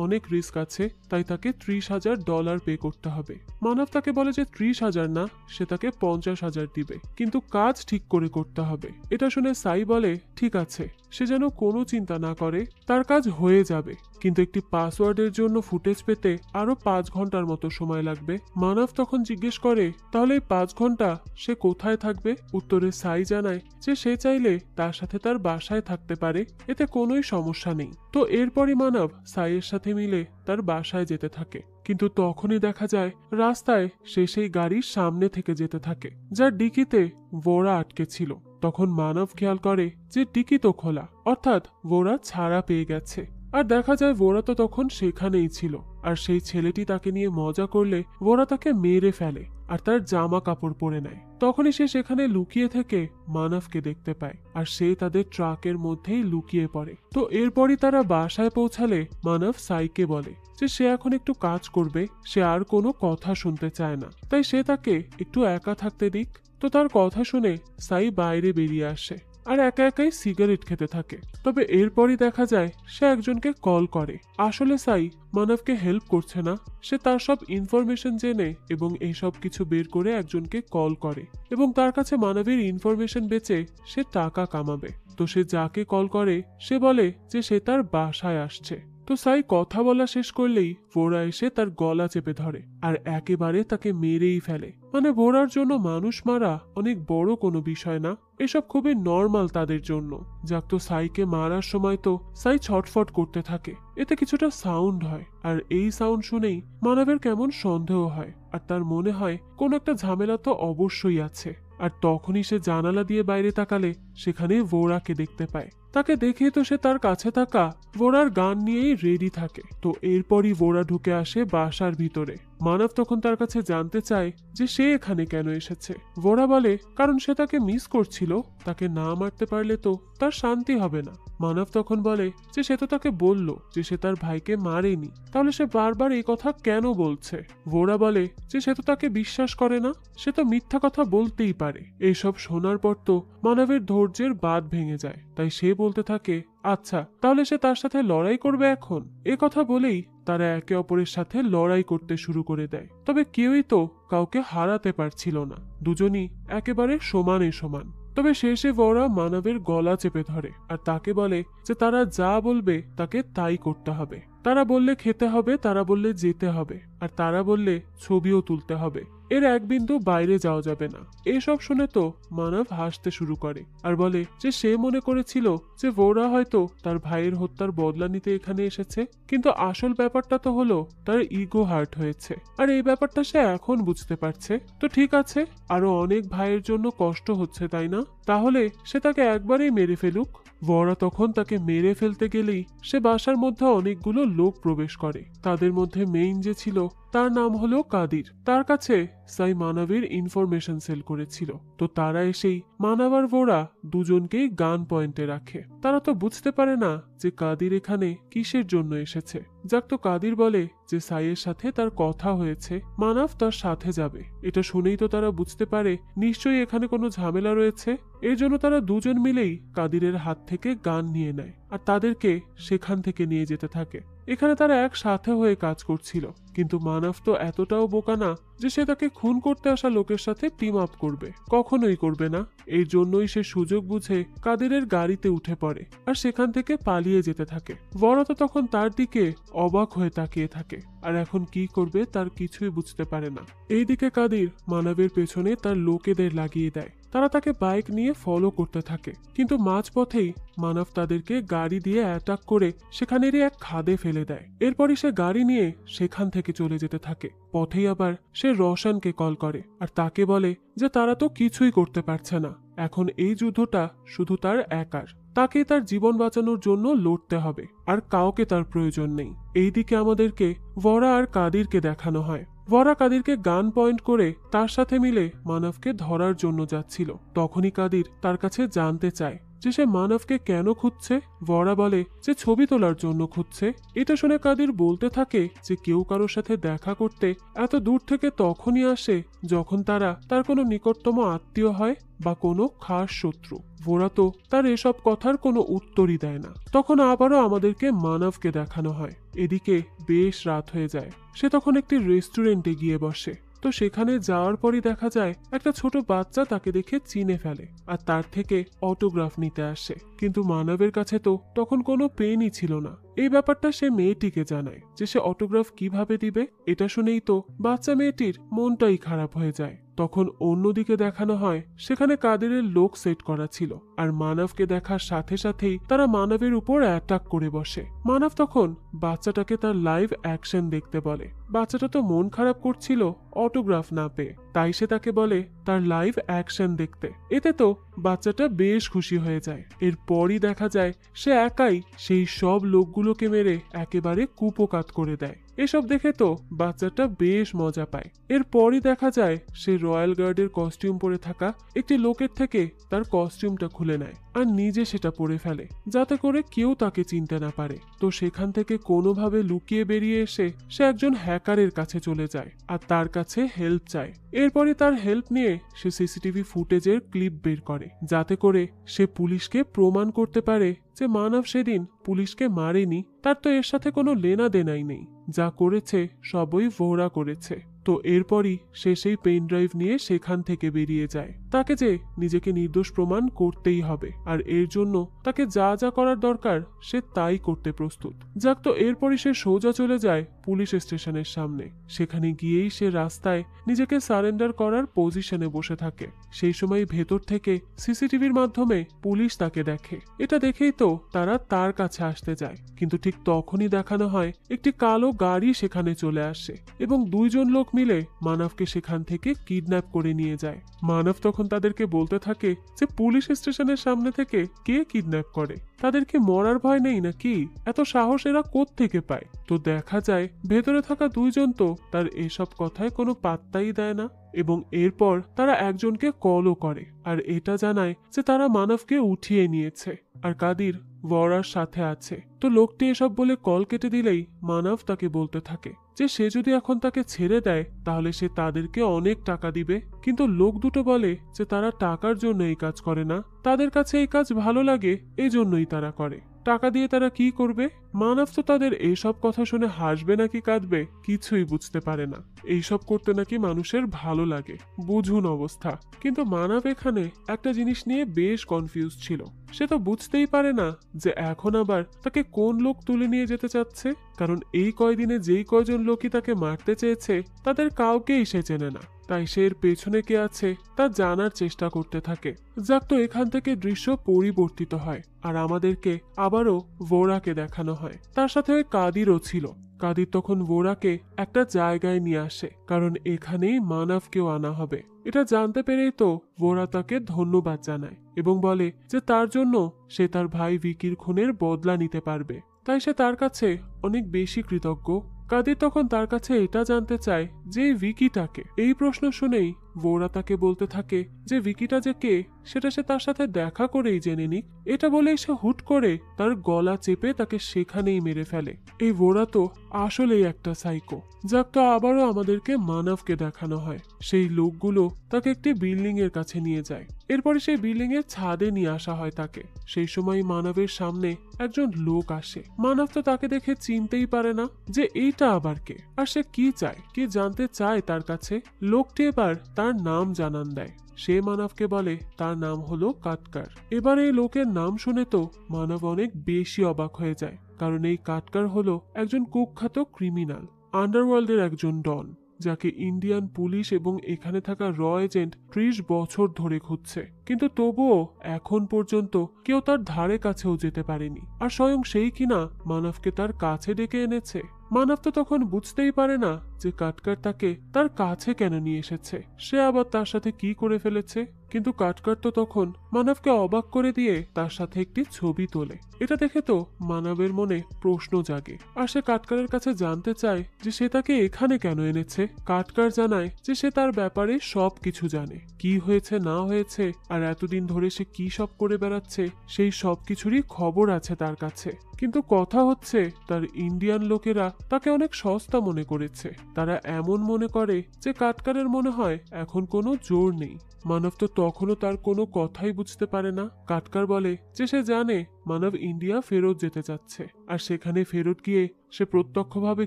অনেক রিস্ক আছে, তাই তাকে $30,000 পে করতে হবে। মানব তাকে বলে যে 30,000 না, সে তাকে 50,000 দিবে, কিন্তু কাজ ঠিক করে করতে হবে। এটা শুনে সাই বলে ঠিক আছে, সে যেন কোনো চিন্তা না করে, তার কাজ হয়ে যাবে, কিন্তু একটি পাসওয়ার্ডের জন্য ফুটেজ পেতে আরো 5 ঘন্টার মতো সময় লাগবে। মানব তখন জিজ্ঞেস করে তাহলে এই 5 ঘন্টা সে কোথায় থাকবে। উত্তরে সাই জানায় যে সে চাইলে তার সাথে তার বাসায় থাকতে পারে, এতে কোনোই সমস্যা নেই। তো এরপরই মানব সাইয়ের সাথে মিলে তার বাসায় যেতে থাকে, কিন্তু তখনই দেখা যায় রাস্তায় সে সেই গাড়ির সামনে থেকে যেতে থাকে যার ডিকিতে ভরা আটকে ছিল। তখন মানব খেয়াল করে যে ডিকি তো খোলা, অর্থাৎ ভরা ছাড়া পেয়ে গেছে। আর দেখা যায় ভরা তো তখন সেখানেই ছিল, আর সেই ছেলেটি তাকে নিয়ে মজা করলে ভরা তাকে মেরে ফেলে আর তার জামা কাপড় পরে নেয়। তখনই সে সেখানে লুকিয়ে থেকে মানবকে দেখতে পায়, আর সে তাদের ট্রাকের মধ্যেই লুকিয়ে পড়ে। তো এরপরই তারা বাসায় পৌঁছালে মানব সাইকে বলে যে সে এখন একটু কাজ করবে, সে আর কোনো কথা শুনতে চায় না, তাই সে তাকে একটু একা থাকতে দিক। তো তার কথা শুনে সাই বাইরে বেরিয়ে আসে আর একা একাই সিগারেট খেতে থাকে। তবে এরপরই দেখা যায় সে একজনকে কল করে। আসলে সাই মানবকে হেল্প করছে না, সে তার সব ইনফরমেশন জেনে এবং এইসব কিছু বের করে একজনকে কল করে এবং তার কাছে মানবের ইনফরমেশন বেচে সে টাকা কামাবে। তো সে যাকে কল করে সে বলে যে সে তার বাসায় আসছে। তো সাই কথা বলা শেষ করলেই ভোরা এসে তার গলা চেপে ধরে আর একেবারে তাকে মেরেই ফেলে। মানে ভোরার জন্য মানুষ মারা অনেক বড় কোনো বিষয় না, এসব খুবই নর্মাল তাদের জন্য। যাক, তো সাইকে মারার সময় তো সাই ছটফট করতে থাকে, এতে কিছুটা সাউন্ড হয়, আর এই সাউন্ড শুনেই মানবের কেমন সন্দেহ হয়, আর তার মনে হয় কোনো একটা ঝামেলা তো অবশ্যই আছে। আর তখনই সে জানালা দিয়ে বাইরে তাকালে সেখানে ভোরাকে দেখতে পায়। তাকে দেখে তো সে তার কাছে থাকা ভোরার গান নিয়েই রেডি থাকে। তো এরপরই ভোরা ঢুকে আসে বাসার ভিতরে। মানব তখন তার কাছে জানতে চায় যে সে এখানে কেন এসেছে। ভোরা বলে কারণ সে তাকে মিস করছিল, তাকে না মারতে পারলে তো তার শান্তি হবে না। মানব তখন বলে যে সে তো তাকে বলল যে সে তার ভাইকে মারেনি, তাহলে সে বারবার এই কথা কেন বলছে। ভোরা বলে যে সে তো তাকে বিশ্বাস করে না, সে তো মিথ্যা কথা বলতেই পারে। এইসব শোনার পর তো মানবের ধৈর্যের বাঁধ ভেঙে যায়, তাই সে বলতে থাকে আচ্ছা তাহলে সে তার সাথে লড়াই করবে এখন। এ কথা বলেই তারা একে অপরের সাথে লড়াই করতে শুরু করে দেয়। তবে কেউই তো কাউকে হারাতে পারছিল না, দুজনই একেবারে সমানে সমান। তবে শেষে ভোরা মানবের গলা চেপে ধরে আর তাকে বলে যে তারা যা বলবে তাকে তাই করতে হবে। তারা বললে খেতে হবে, তারা বললে যেতে হবে, আর তারা বললে ছবিও তুলতে হবে, এর এক বিন্দু বাইরে যাওয়া যাবে না। এসব শুনে তো মানব হাসতে শুরু করে আর বলে যে সে মনে করেছিল যে ভোরা হয়তো তার ভাইয়ের হত্যার বদলা নিতে এখানে এসেছে, কিন্তু আসল ব্যাপারটা তো হলো তার ইগো হার্ট হয়েছে, আর এই ব্যাপারটা সে এখন বুঝতে পারছে। তো ঠিক আছে, আরো অনেক ভাইয়ের জন্য কষ্ট হচ্ছে তাই না, তাহলে সে তাকে একবারেই মেরে ফেলুক। ভোরা তখন তাকে মেরে ফেলতে গেলেই সে বাসার মধ্যে অনেকগুলো লোক প্রবেশ করে। তাদের মধ্যে মেইন যে ছিল তার নাম হলো কাদির। তার কাছে সাই মানবের ইনফরমেশন সেল করেছিল। তো তারা এসেই মানব আর ভোরা দুজনকেই গান পয়েন্টে রাখে। তারা তো বুঝতে পারে না যে কাদির এখানে কিসের জন্য এসেছে। যাক, তো কাদির বলে যে সাইয়ের সাথে তার কথা হয়েছে, মানব তার সাথে যাবে। এটা শুনেই তো তারা বুঝতে পারে নিশ্চয়ই এখানে কোনো ঝামেলা রয়েছে। এর জন্য তারা দুজন মিলেই কাদিরের হাত থেকে গান নিয়ে নেয় আর তাদেরকে সেখান থেকে নিয়ে যেতে থাকে। এখানে তারা একসাথে হয়ে কাজ করছিল, কিন্তু মানব তো এতটাও বোকা না যে সে তাকে খুন করতে আসা লোকের সাথে টিম আপ করবে, কখনোই করবে না। এর জন্যই সে সুযোগ বুঝে কাদিরের গাড়িতে উঠে পড়ে আর সেখান থেকে পালিয়ে যেতে থাকে। ভোরা তো তখন তার দিকে অবাক হয়ে তাকিয়ে থাকে আর এখন কি করবে তার কিছুই বুঝতে পারে না। এইদিকে কাদির মানবের পেছনে তার লোকেদের লাগিয়ে দেয়। তারা তাকে বাইক নিয়ে ফলো করতে থাকে, কিন্তু মাঝপথেই মানব তাদেরকে গাড়ি দিয়ে অ্যাটাক করে সেখানেরই এক খাদে ফেলে দেয়। এরপরই সে গাড়ি নিয়ে সেখান থেকে চলে যেতে থাকে। পথেই আবার সে রোশনকে কল করে আর তাকে বলে যে তারা তো কিছুই করতে পারছে না, এখন এই যুদ্ধটা শুধু তার একার, তাকে তার জীবন বাঁচানোর জন্য লড়তে হবে, আর কাউকে তার প্রয়োজন নেই। এইদিকে আমাদেরকে ভোরা আর কাদিরকে দেখানো হয়। ভোরা কাদিরকে গান পয়েন্ট করে তার সাথে মিলে মানবকে ধরার জন্য যাচ্ছিল। তখনই কাদির তার কাছে জানতে চায় যে সে মানবকে কেন খুঁজছে। ভোরা বলে যে ছবি তোলার জন্য খুঁজছে। এটা শুনে কাদির বলতে থাকে যে কেউ কারোর সাথে দেখা করতে এত দূর থেকে তখনই আসে যখন তারা তার কোনো নিকটতম আত্মীয় হয় বা কোনো খাস শত্রু। ভোরা তো তার এসব কথার কোনো উত্তরই দেয় না। তখন আবারও আমাদেরকে মানবকে দেখানো হয়। এদিকে বেশ রাত হয়ে যায়। সে তখন একটি রেস্টুরেন্টে গিয়ে বসে। তো সেখানে যাওয়ার পরই দেখা যায় একটা ছোট বাচ্চা তাকে দেখে চিনে ফেলে আর তার থেকে অটোগ্রাফ নিতে আসে। কিন্তু মানবের কাছে তো তখন কোনো পেনই ছিল না। এই ব্যাপারটা সে মেয়েটিকে জানায় যে সে অটোগ্রাফ কিভাবে দিবে। এটা শুনেই তো বাচ্চা মেয়েটির মনটাই খারাপ হয়ে যায়। তখন অন্যদিকে দেখানো হয় সেখানে কাদিরের লোক সেট করা ছিল, আর মানবকে দেখার সাথে সাথেই তারা মানবের উপর অ্যাটাক করে বসে। মানব তখন বাচ্চাটাকে তার লাইভ অ্যাকশন দেখতে বলে। বাচ্চাটা তো মন খারাপ করছিল অটোগ্রাফ না পেয়ে, তাই সে তাকে বলে তার লাইভ অ্যাকশন দেখতে। এতে তো বাচ্চাটা বেশ খুশি হয়ে যায়। এরপরই দেখা যায় সে একাই সেই সব লোকগুলোকে মেরে একেবারে কুপোকাত করে দেয়। এসব দেখে তো বাচ্চাটা বেশ মজা পায়। এরপরই দেখা যায় সে রয়্যাল গার্ডের কস্টিউম পরে থাকা একটি লোকের থেকে তার কস্টিউমটা খুলে নেয় আর নিজে সেটা পরে ফেলে, যাতে করে কেউ তাকে চিনতে না পারে। তো সেখান থেকে কোনোভাবে লুকিয়ে বেরিয়ে এসে সে একজন হ্যাকারের কাছে চলে যায় আর তার কাছে হেল্প চায়। এরপরই তার হেল্প নিয়ে সে সিসিটিভি ফুটেজের ক্লিপ বের করে, যাতে করে সে পুলিশকে প্রমাণ করতে পারে যে মানব সেদিন পুলিশকে মারেনি, তার তো এর সাথে কোনো লেনা দেনাই নেই, যা করেছে সবই ভোরা করেছে। তো এরপরই সে সেই পেন ড্রাইভ নিয়ে সেখান থেকে বেরিয়ে যায়। তাকে যে নিজেকে নির্দোষ প্রমাণ করতেই হবে, আর এর জন্য তাকে যা যা করার দরকার সে তাই করতে প্রস্তুত। যাক, তো এরপরই সে সোজা চলে যায় পুলিশ স্টেশনের সামনে। সেখানে গিয়েই সে রাস্তায় নিজেকে সারেন্ডার করার পজিশনে বসে থাকে। সেই সময় ভেতর থেকে সিসিটিভির মাধ্যমে পুলিশ তাকে দেখে। এটা দেখেই তো তারা তার কাছে আসতে যায়, কিন্তু ঠিক তখনই দেখানো হয় একটি কালো গাড়ি সেখানে চলে আসে এবং দুইজন লোক মিলে মানবকে সেখান থেকে কিডন্যাপ করে নিয়ে যায়। মানব তখন তাদেরকে বলতে থাকে যে পুলিশ স্টেশনের সামনে থেকে কে কিডন্যাপ করে, তাদেরকে মরার ভয় নেই নাকি, এত সাহস এরা কোত্থেকে পায়? তো দেখা যায় ভেতরে থাকা দুইজন তো তার এসব কথায় কোনো পাত্তাই দেয় না এবং এরপর তারা একজনকে কলও করে আর এটা জানায় যে তারা মানবকে উঠিয়ে নিয়েছে আর কাদির ওয়ারার সাথে আছে। তো লোকটি এসব বলে কল কেটে দিলেই মানব তাকে বলতে থাকে যে সে যদি এখন তাকে ছেড়ে দেয় তাহলে সে তাদেরকে অনেক টাকা দিবে। কিন্তু লোক দুটো বলে যে তারা টাকার জন্য এই কাজ করে না, তাদের কাছে এই কাজ ভালো লাগে, এই জন্যই তারা করে। টাকা দিয়ে তারা কি করবে? মানব তো তাদের এইসব কথা শুনে হাসবে নাকি কাঁদবে কিছুই বুঝতে পারে না। এইসব করতে নাকি মানুষের ভালো লাগে, বুঝুন অবস্থা। কিন্তু মানব এখানে একটা জিনিস নিয়ে বেশ কনফিউজ ছিল। সে তো বুঝতেই পারে না যে এখন আবার তাকে কোন লোক তুলে নিয়ে যেতে চাচ্ছে, কারণ এই কয়দিনে যেই কয়জন লোকই তাকে মারতে চেয়েছে তাদের কাউকেই সে চেনে না। তাই সে এর পেছনে কে আছে তা জানার চেষ্টা করতে থাকে। যাক, তো এখান থেকে দৃশ্য পরিবর্তিত হয় আর আমাদেরকে আবারও ভোরাকে দেখানো হয়। তার সাথে ওই কাদিরও ছিল। কাদির তখন ভোরাকে একটা জায়গায় নিয়ে আসে, কারণ এখানেই মানবকেও আনা হবে। এটা জানতে পেরেই তো ভোরা তাকে ধন্যবাদ জানায় এবং বলে যে তার জন্য সে তার ভাই ভিকির খুনের বদলা নিতে পারবে, তাই সে তার কাছে অনেক বেশি কৃতজ্ঞ। কাদির তখন তার কাছে এটা জানতে চায় যে ভিকিটাকে। এই প্রশ্ন শুনেই ভোরা তাকে বলতে থাকে যে ভিকিটা যে কে সেটা সে তার সাথে দেখা করেই জেনে নিক। এটা বলেই সে হুট করে তার গলা চেপে তাকে সেখানেই মেরে ফেলে। এই ভোরা তো আসলেই একটা সাইকো। যাক, তো আবারও আমাদেরকে মানবকে দেখানো হয়। সেই লোকগুলো তাকে একটি বিল্ডিং এর কাছে নিয়ে যায়। এরপরে সেই বিল্ডিং এর ছাদে নিয়ে আসা হয় তাকে। সেই সময় মানবের সামনে একজন লোক আসে। মানব তো তাকে দেখে চিনতেই পারে না যে এইটা আবার কে, আর সে কি চায়, কি জানতে চায় তার কাছে। লোকটি এবার তার নাম জানান দেয়। সে মানবকে বলে তার নাম হলো কাটকার। এবার এই লোকের নাম শুনে তো মানব অনেক বেশি অবাক হয়ে যায়, কারণ এই কাটকার হলো একজন কুখ্যাত ক্রিমিনাল, আন্ডারওয়ার্ল্ডের একজন ডন, যাকে ইন্ডিয়ান পুলিশ এবং এখানে থাকা র এজেন্ট 30 বছর ধরে খুঁজছে। কিন্তু তবুও এখন পর্যন্ত কেউ তার ধারে কাছেও যেতে পারেনি, আর স্বয়ং সেই কিনা মানবকে তার কাছে ডেকে এনেছে। মানব তো তখন বুঝতেই পারে না যে কাটকার তাকে তার কাছে কেন নিয়ে এসেছে, সে আবার তার সাথে কি করে ফেলেছে। কিন্তু কাটকার তো তখন মানবকে অবাক করে দিয়ে তার সাথে একটি ছবি তোলে। এটা দেখে তো মানবের মনে প্রশ্ন জাগে, আর সে কাটকারের কাছে জানতে চায় যে সে তাকে এখানে কেন এনেছে। কাটকার জানায় যে সে তার ব্যাপারে সব কিছু জানে, কি হয়েছে না হয়েছে আর এতদিন ধরে সে কি সব করে বেড়াচ্ছে সেই সব কিছুরই খবর আছে তার কাছে। কিন্তু কথা হচ্ছে তার ইন্ডিয়ান লোকেরা তাকে অনেক সস্তা মনে করেছে। তারা এমন মনে করে যে কাটকারের মনে হয় এখন কোনো জোর নেই। মানব তো তখনও তার কোনো কথাই বুঝতে পারে না। কাটকার বলে যে সে জানে মানব ইন্ডিয়া ফেরত যেতে চাচ্ছে, আর সেখানে ফেরত গিয়ে সে প্রত্যক্ষভাবে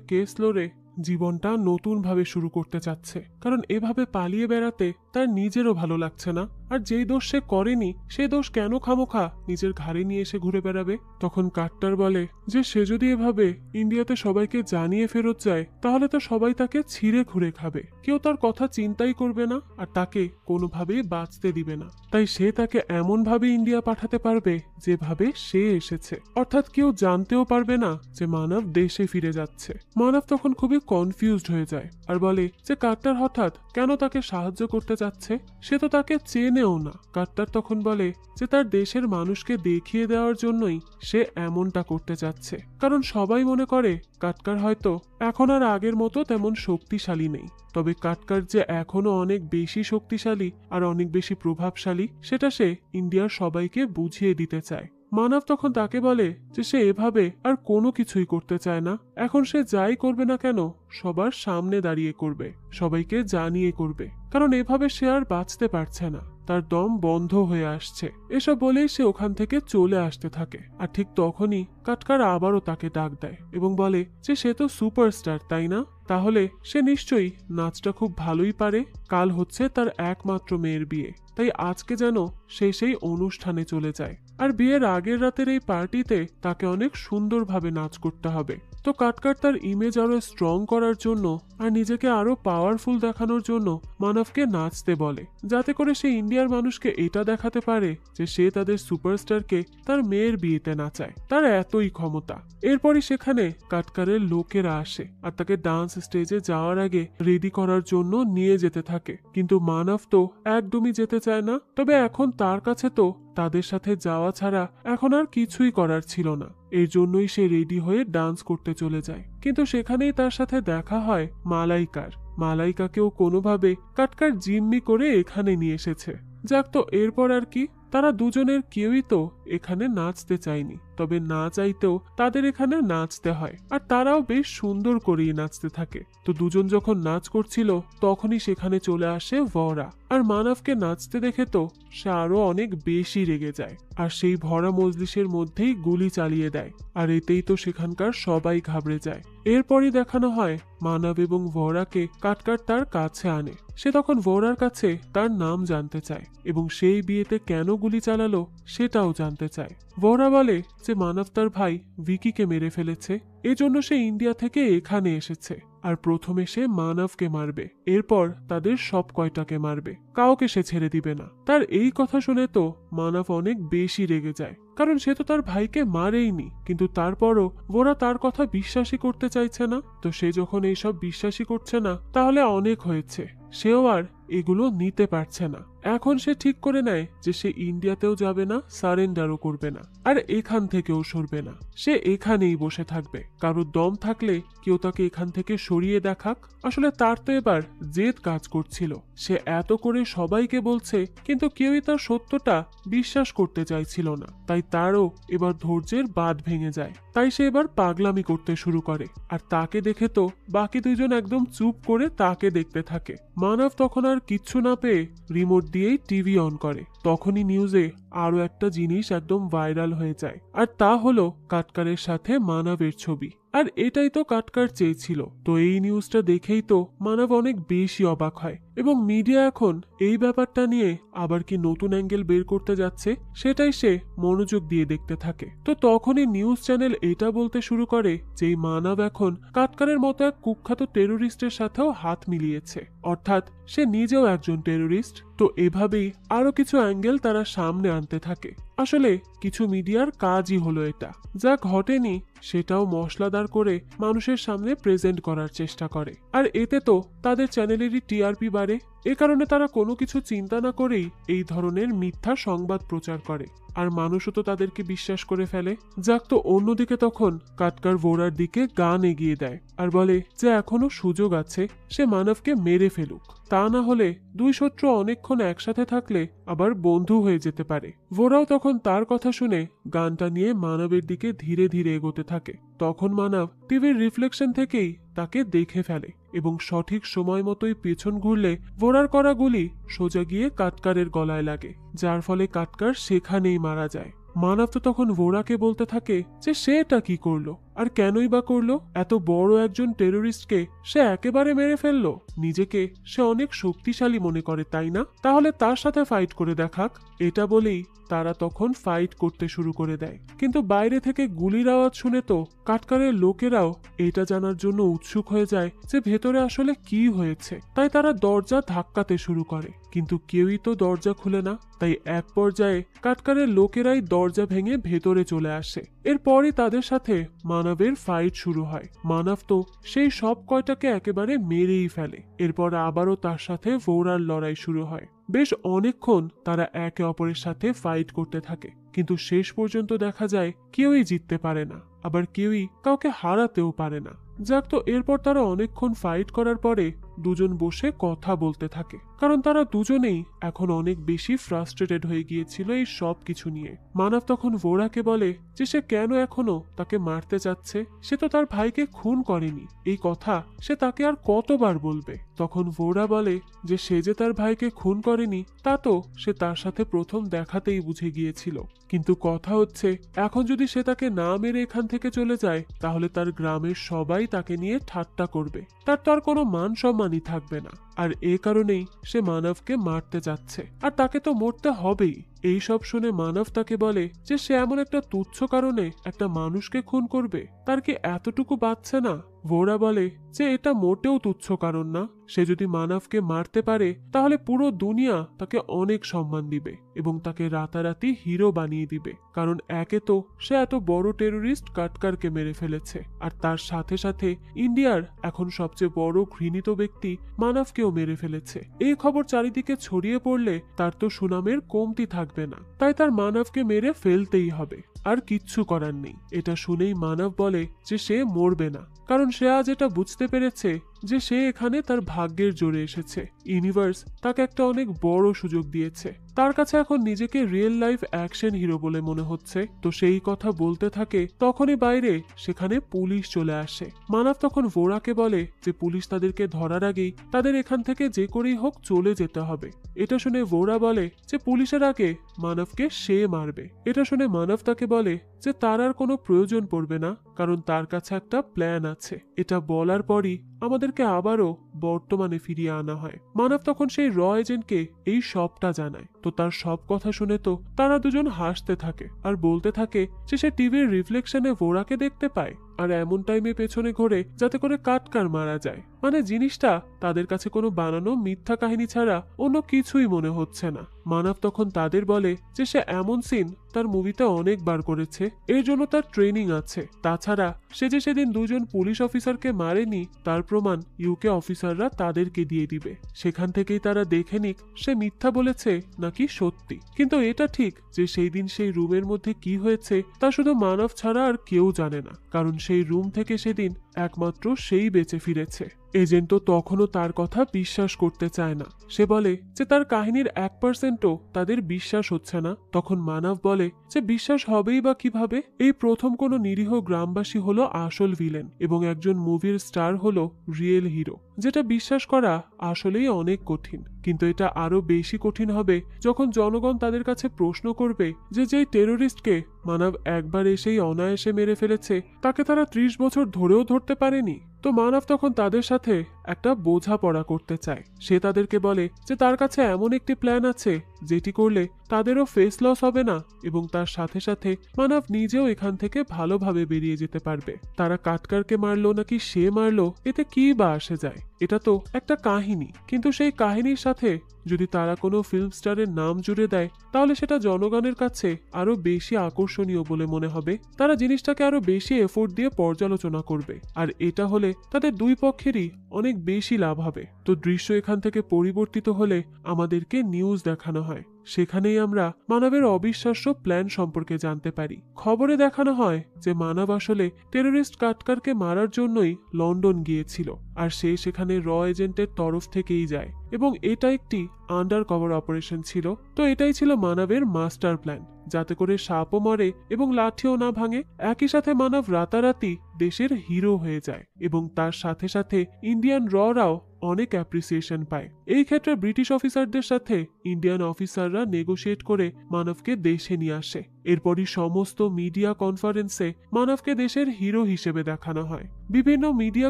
কেস লড়ে জীবনটা নতুন ভাবে শুরু করতে চাচ্ছে, কারণ এভাবে পালিয়ে বেড়াতে তার নিজেরও ভালো লাগছে না। আর যেই দোষ সে করেনি সেই দোষ কেন খামোখা নিজের ঘাড়ে নিয়ে এসে ঘুরে বেড়াবে। তখন কাট্টার বলে যে সে যদি এভাবে ইন্ডিয়াতে সবাইকে জানিয়ে ফেরত যায় তাহলে তো সবাই তাকে ছিঁড়ে ঘুরে খাবে, কেউ তার কথা চিন্তাই করবে না আর তাকে কোনোভাবেই বাঁচতে দিবে না। তাই সে তাকে এমন ভাবে ইন্ডিয়া পাঠাতে পারবে যেভাবে সে এসেছে, অর্থাৎ কেউ জানতেও পারবে না যে মানব দেশে ফিরে যাচ্ছে। মানব তখন খুবই কনফিউজড হয়ে যায় আর বলে যে কাট্টার হঠাৎ কেন তাকে সাহায্য করতে যাচ্ছে, সে তো তাকে চেনেও না। কাট্টার তখন বলে যে তার দেশের মানুষকে দেখিয়ে দেওয়ার জন্যই সে এমনটা করতে যাচ্ছে, কারণ সবাই মনে করে কাটকার হয়তো এখন আর আগের মতো তেমন শক্তিশালী নেই, তবে কাটকার যে এখনো অনেক বেশি শক্তিশালী আর অনেক বেশি প্রভাবশালী সেটা সে ইন্ডিয়ার সবাইকে বুঝিয়ে দিতে চায়। মানব তখন তাকে বলে যে সে এভাবে আর কোনো কিছুই করতে চায় না। এখন সে যাই করবে না কেন সবার সামনে দাঁড়িয়ে করবে, সবাইকে জানিয়ে করবে, কারণ এভাবে সে আর বাঁচতে পারছে না, তার দম বন্ধ হয়ে আসছে। এসব বলেই সে ওখান থেকে চলে আসতে থাকে। আর ঠিক তখনই কাটকার আবারও তাকে ডাক দেয় এবং বলে যে সে তো সুপারস্টার তাই না, তাহলে সে নিশ্চয়ই নাচটা খুব ভালোই পারে। কাল হচ্ছে তার একমাত্র মেয়ের বিয়ে, তাই আজকে যেন সে সেই অনুষ্ঠানে চলে যায়। আর বিয়ের আগের রাতের এই পার্টিতে তাকে অনেক সুন্দরভাবে নাচ করতে হবে। তো কাটকার তার ইমেজ আরো স্ট্রং করার জন্য আর নিজেকে আরো পাওয়ারফুল দেখানোর জন্য মানবকে নাচতে বলে, যাতে করে সে ইন্ডিয়ার মানুষকে এটা দেখাতে পারে যে সে তাদের সুপারস্টারকে তার মেয়ের বিয়েতে নাচায়। তার এতই ক্ষমতা। এরপরই সেখানে কাটকারের লোকেরা আসে আর তাকে ডান্স স্টেজে যাওয়ার আগে রেডি করার জন্য নিয়ে যেতে থাকে, কিন্তু মানব তো একদমই যেতে চায় না। তবে এখন তার কাছে তো তাদের সাথে যাওয়া ছাড়া এখন আর কিছুই করার ছিল না। এর জন্যই সে রেডি হয়ে ডান্স করতে চলে যায়, কিন্তু সেখানেই তার সাথে দেখা হয় মালাইকার। মালাইকাকেও কোনোভাবে কাটকার জিম্মি করে এখানে নিয়ে এসেছে। যাক, তো এরপর আর কি, তারা দুজনের কেউই তো এখানে নাচতে চায়নি, তবে না চাইতেও তাদের এখানে নাচতে হয়, আর তারাও বেশ সুন্দর করেই নাচতে থাকে। তো দুজন যখন নাচ করছিল তখনই সেখানে চলে আসে ভরা, আর মানবকে নাচতে দেখে তো সে আরো অনেক বেশি রেগে যায় আর সেই ভরা মজলিসের মধ্যেই গুলি চালিয়ে দেয়। আর এতেই তো সেখানকার সবাই ঘাবড়ে যায়। এরপরই দেখানো হয় মানব এবং ভরাকে কাটকার তার কাছে আনে। সে তখন ভরার কাছে তার নাম জানতে চায় এবং সেই বিয়েতে কেন গুলি চালালো সেটাও জানতে চায়। ভরা বলে যে মানব তার ভাই ভিকিকে মেরে ফেলেছে, এজন্য সে ইন্ডিয়া থেকে এখানে এসেছে আর প্রথমে সে মানবকে মারবে, এরপর তাদের সব কয়টাকে মারবে, কাউকে সে ছেড়ে দিবে না। তার এই কথা শুনে তো মানব অনেক বেশি রেগে যায়, কারণ সে তো তার ভাইকে মারেইনি, কিন্তু তারপরও ওরা তার কথা বিশ্বাসই করতে চাইছে না। তো সে যখন এইসব বিশ্বাসই করছে না, তাহলে অনেক হয়েছে, সেও আর এগুলো নিতে পারছে না। এখন সে ঠিক করে নেয় যে সে ইন্ডিয়াতেও যাবে না, সারেন্ডারও করবে না, আর এখান থেকেও সরবে না। সে এখানেই বসে থাকবে, কারোর দম থাকলে কেউ তাকে এখান থেকে সরিয়ে দেখাক। আসলে তার তো এবার জেদ কাজ করছিল। সে এত করে সবাইকে বলছে, কিন্তু কেউই তার সত্যটা বিশ্বাস করতে চাইছিল না। তাই তারও এবার ধৈর্যের বাঁধ ভেঙে যায়। তাই সে এবার পাগলামি করতে শুরু করে, আর তাকে দেখে তো বাকি দুইজন একদম চুপ করে তাকে দেখতে থাকে। মানব তখন আর কিচ্ছু না পেয়ে রিমোট দিয়েই টিভি অন করে। তখনই নিউজে আরো একটা জিনিস একদম ভাইরাল হয়ে যায়, আর তা হলো কাটকারের সাথে মানবের ছবি। আর এটাই তো কাটকার চেয়েছিল। তো এই নিউজটা দেখেই তো মানব অনেক বেশি অবাক হয়, এবং মিডিয়া এখন এই ব্যাপারটা নিয়ে আবার কি নতুন অ্যাঙ্গেল বের করতে যাচ্ছে সেটাই সে মনোযোগ দিয়ে দেখতে থাকে। তো তখনই নিউজ চ্যানেল এটা বলতে শুরু করে যে মানব এখন কাটকারের মতো এক কুখ্যাত টেরোরিস্টের সাথেও হাত মিলিয়েছে, অর্থাৎ সে নিজেও একজন টেরোরিস্ট। তো এভাবেই আরো কিছু অ্যাঙ্গেল তারা সামনে আনতে থাকে। আসলে কিছু মিডিয়ার কাজই হলো এটা, যা ঘটেনি সেটাও মশলাদার করে মানুষের সামনে প্রেজেন্ট করার চেষ্টা করে। আর এতে তো তাদের চ্যানেলেরই টিআরপি বাড়ে। এ কারণে তারা কোনো কিছু চিন্তা না করেই এই ধরনের মিথ্যা সংবাদ প্রচার করে, আর মানুষও তো তাদেরকে বিশ্বাস করে ফেলে। যাক, তো অন্যদিকে তখন কাটকার ভোরার দিকে গান এগিয়ে দেয় আর বলে যে এখনো সুযোগ আছে, সে মানবকে মেরে ফেলুক, তা না হলে দুই শত্রু অনেকক্ষণ একসাথে থাকলে আবার বন্ধু হয়ে যেতে পারে। ভোরাও তখন তার কথা শুনে গানটা নিয়ে মানবের দিকে ধীরে ধীরে এগোতে থাকে। তখন মানব টিভির রিফ্লেকশন থেকেই তাকে দেখে ফেলে এবং সঠিক সময় মতোই পেছন ঘুরলে ভোরার করা গুলি সোজা গিয়ে কাটকারের গলায় লাগে, যার ফলে কাটকার সেখানেই মারা যায়। মানব তো তখন ভোরাকে বলতে থাকে যে সে এটা কি করলো, আর কেনই বা করলো? এত বড় একজন টেরোরিস্টকে সে একেবারে মেরে ফেললো। নিজেকে সে অনেক শক্তিশালী মনে করে, তাই না? তাহলে তার সাথে ফাইট করে দেখাক। এটা বলেই তারা তখন ফাইট করতে শুরু করে দেয়, কিন্তু বাইরে থেকে গুলির আওয়াজ শুনে তো কাটকারের লোকেরাও এটা জানার জন্য উৎসুক হয়ে যায় যে ভেতরে আসলে কি হয়েছে। তাই তারা দরজা ধাক্কাতে শুরু করে, কিন্তু কেউই তো দরজা খুলে না। তাই এক পর্যায়ে কাটকারের লোকেরাই দরজা ভেঙে ভেতরে চলে আসে। এরপরই তাদের সাথে মানবের ফাইট শুরু হয়। মানব তো সেই সব কয়টাকে একেবারে মেরেই ফেলে। এরপর আবারও তার সাথে ভোরার লড়াই শুরু হয়। বেশ অনেকক্ষণ তারা একে অপরের সাথে ফাইট করতে থাকে, কিন্তু শেষ পর্যন্ত দেখা যায় কেউই জিততে পারে না, আবার কেউই কাউকে হারাতেও পারে না। যাক, তো এরপর তারা অনেকক্ষণ ফাইট করার পরে দুজন বসে কথা বলতে থাকে। কারণ তারা দুজনেই এখন অনেক বেশি ফ্রাস্ট্রেটেড হয়ে গিয়েছিল এই সব কিছু নিয়ে। মানব তখন ভোরাকে বলে যে সে কেন এখনো তাকে মারতে চাচ্ছে, সে তো তার ভাইকে খুন করেনি, এই কথা সে তাকে আর কতবার বলবে। তখন ভোরা বলে যে সে যে তার ভাইকে খুন করেনি তা তো সে তার সাথে প্রথম দেখাতেই বুঝে গিয়েছিল, কিন্তু কথা হচ্ছে এখন যদি সে তাকে না মেরে এখান থেকে চলে যায় তাহলে তার গ্রামের সবাই তাকে নিয়ে ঠাট্টা করবে, তার তো আর কোনো মান সম্মানই থাকবে না। আর এ কারণেই সে মানবকে মারতে যাচ্ছে, আর তাকে তো মরতে হবেই। এই সব শুনে মানব তাকে বলে যে সে এমন একটা তুচ্ছ কারণে একটা মানুষকে খুন করবে, তার কি এতটুকু বাচ্চা না? ভোরা বলে যে এটা মোটেও তুচ্ছ কারণ না, সে যদি মানবকে মারতে পারে তাহলে পুরো দুনিয়া তাকে অনেক সম্মান দিবে এবং তাকে রাতারাতি হিরো বানিয়ে দিবে, কারণ একে তো সে এত বড় টেরোরিস্ট কাটকারকে মেরে ফেলেছে, আর তার সাথে সাথে ইন্ডিয়ার এখন সবচেয়ে বড় ঘৃণিত ব্যক্তি মানবকেও মেরে ফেলেছে। এই খবর চারিদিকে ছড়িয়ে পড়লে তার তো সুনামের কমতি থাকবে না, তাই তার মানবকে মেরে ফেলতেই হবে, আর কিচ্ছু করার নেই। এটা শুনেই মানব বলে যে সে মরবে না, কারণ সে আজ এটা বুঝতে পেরেছে যে সে এখানে তার ভাগ্যের জোরে এসেছে। ইউনিভার্স তাকে একটা অনেক বড় সুযোগ দিয়েছে, তার কাছে এখন নিজেকে রিয়েল লাইফ অ্যাকশন হিরো বলে মনে হচ্ছে। তো সেই কথা বলতে থাকে, তখনই বাইরে সেখানে পুলিশ চলে আসে। মানব তখন ভোরাকে বলে যে পুলিশ তাদেরকে ধরার আগেই তাদের এখান থেকে যে করেই হোক চলে যেতে হবে। এটা শুনে ভোরা বলে যে পুলিশের আগে মানবকে সে মারবে। এটা শুনে মানব তাকে বলে যে তার আর কোনো প্রয়োজন পড়বে না, কারণ তার কাছে একটা প্ল্যান আছে। এটা বলার পরই আমাদেরকে আবারও বর্তমানে ফিরিয়ে আনা হয়। মানব তখন সেই র এজেন্টকে এই সবটা জানায়। তো তার সব কথা শুনে তো তারা দুজন হাসতে থাকে আর বলতে থাকে যে সে টিভির রিফ্লেকশনে ভোরাকে দেখতে পায়, আর এমন টাইমে পেছনে ঘোরে যাতে করে কাটকার মারা যায়। মানে জিনিসটা তাদের কাছে কোনো বানানো মিথ্যা কাহিনী ছাড়া অন্য কিছুই মনে হচ্ছে না। মানব তখন তাদের বলে যে সে এমন সিন তার মুভিতে অনেকবার করেছে, এর জন্য তার ট্রেনিং আছে। তাছাড়া সে যে সেদিন দুজন পুলিশ অফিসারকে মারেনি তার প্রমাণ ইউকে অফিসাররা তাদেরকে দিয়ে দিবে, সেখান থেকেই তারা দেখে নিক সে মিথ্যা বলেছে নাকি সত্যি। কিন্তু এটা ঠিক যে সেই দিন সেই রুমের মধ্যে কি হয়েছে তা শুধু মানব ছাড়া আর কেউ জানে না, কারণ সেই রুম থেকে সেদিন একমাত্র সেই বেঁচে ফিরেছে। এজেন্ট তো তখনও তার কথা বিশ্বাস করতে চায় না, সে বলে যে তার কাহিনীর 1%ও তাদের বিশ্বাস হচ্ছে না। তখন মানব বলে যে বিশ্বাস হবেই বা কিভাবে, এই প্রথম কোনো নিরীহ গ্রামবাসী হলো আসল ভিলেন এবং একজন মুভির স্টার হলো রিয়েল হিরো, যেটা বিশ্বাস করা আসলেই অনেক কঠিন। কিন্তু এটা আরো বেশি কঠিন হবে যখন জনগণ তাদের কাছে প্রশ্ন করবে যে যেই টেরোরিস্টকে মানব একবার এসেই অনায়াসে মেরে ফেলেছে তাকে তারা 30 বছর ধরেও ধরতে পারেনি। তো মানব তখন তাদের সাথে একটা বোঝাপড়া করতে চায়। সে তাদেরকে বলে যে তার কাছে এমন একটি প্ল্যান আছে যেটি করলে তাদেরও ফেস লস হবে না এবং তার সাথে সাথে মানব নিজেও এখান থেকে ভালোভাবে বেরিয়ে যেতে পারবে। তারা কাটকারকে মারলো নাকি সে মারলো এতে কি বা আসে যায়, এটা তো একটা কাহিনী। কিন্তু সেই কাহিনীর সাথে যদি তারা কোনো ফিল্ম স্টারের নাম জুড়ে দেয় তাহলে সেটা জনগণের কাছে আরো বেশি আকর্ষণীয় বলে মনে হবে, তারা জিনিসটাকে আরো বেশি এফোর্ট দিয়ে পর্যালোচনা করবে, আর এটা হলে তাদের দুই পক্ষেরই অনেক বেশি লাভ হবে। তো দৃশ্য এখান থেকে পরিবর্তিত হলে আমাদেরকে নিউজ দেখানো হয়, সেখানেই আমরা মানবের অবিশ্বাস্য প্ল্যান সম্পর্কে জানতে পারি। খবরে দেখানো হয় যে মানব আসলে টেরোরিস্ট কাটকারকে মারার জন্যই লন্ডন গিয়েছিল, আর সে সেখানে র এজেন্টের তরফ থেকেই যায় এবং এটা একটি আন্ডার কভার অপারেশন ছিল। তো এটাই ছিল মানবের মাস্টার প্ল্যান, যাতে করে সাপও মরে এবং লাঠিও না ভাঙে। একই সাথে মানব রাতারাতি দেশের হিরো হয়ে যায় এবং তার সাথে সাথে ইন্ডিয়ান ররাও অনেক অ্যাপ্রিসিয়েশন পায়। এই ক্ষেত্রে ব্রিটিশ অফিসারদের সাথে ইন্ডিয়ান অফিসাররা নেগোশিয়েট করে মানবকে দেশে নিয়ে আসে। এরপরই সমস্ত মিডিয়া কনফারেন্সে মানবকে দেশের হিরো হিসেবে দেখানো হয়। বিভিন্ন মিডিয়া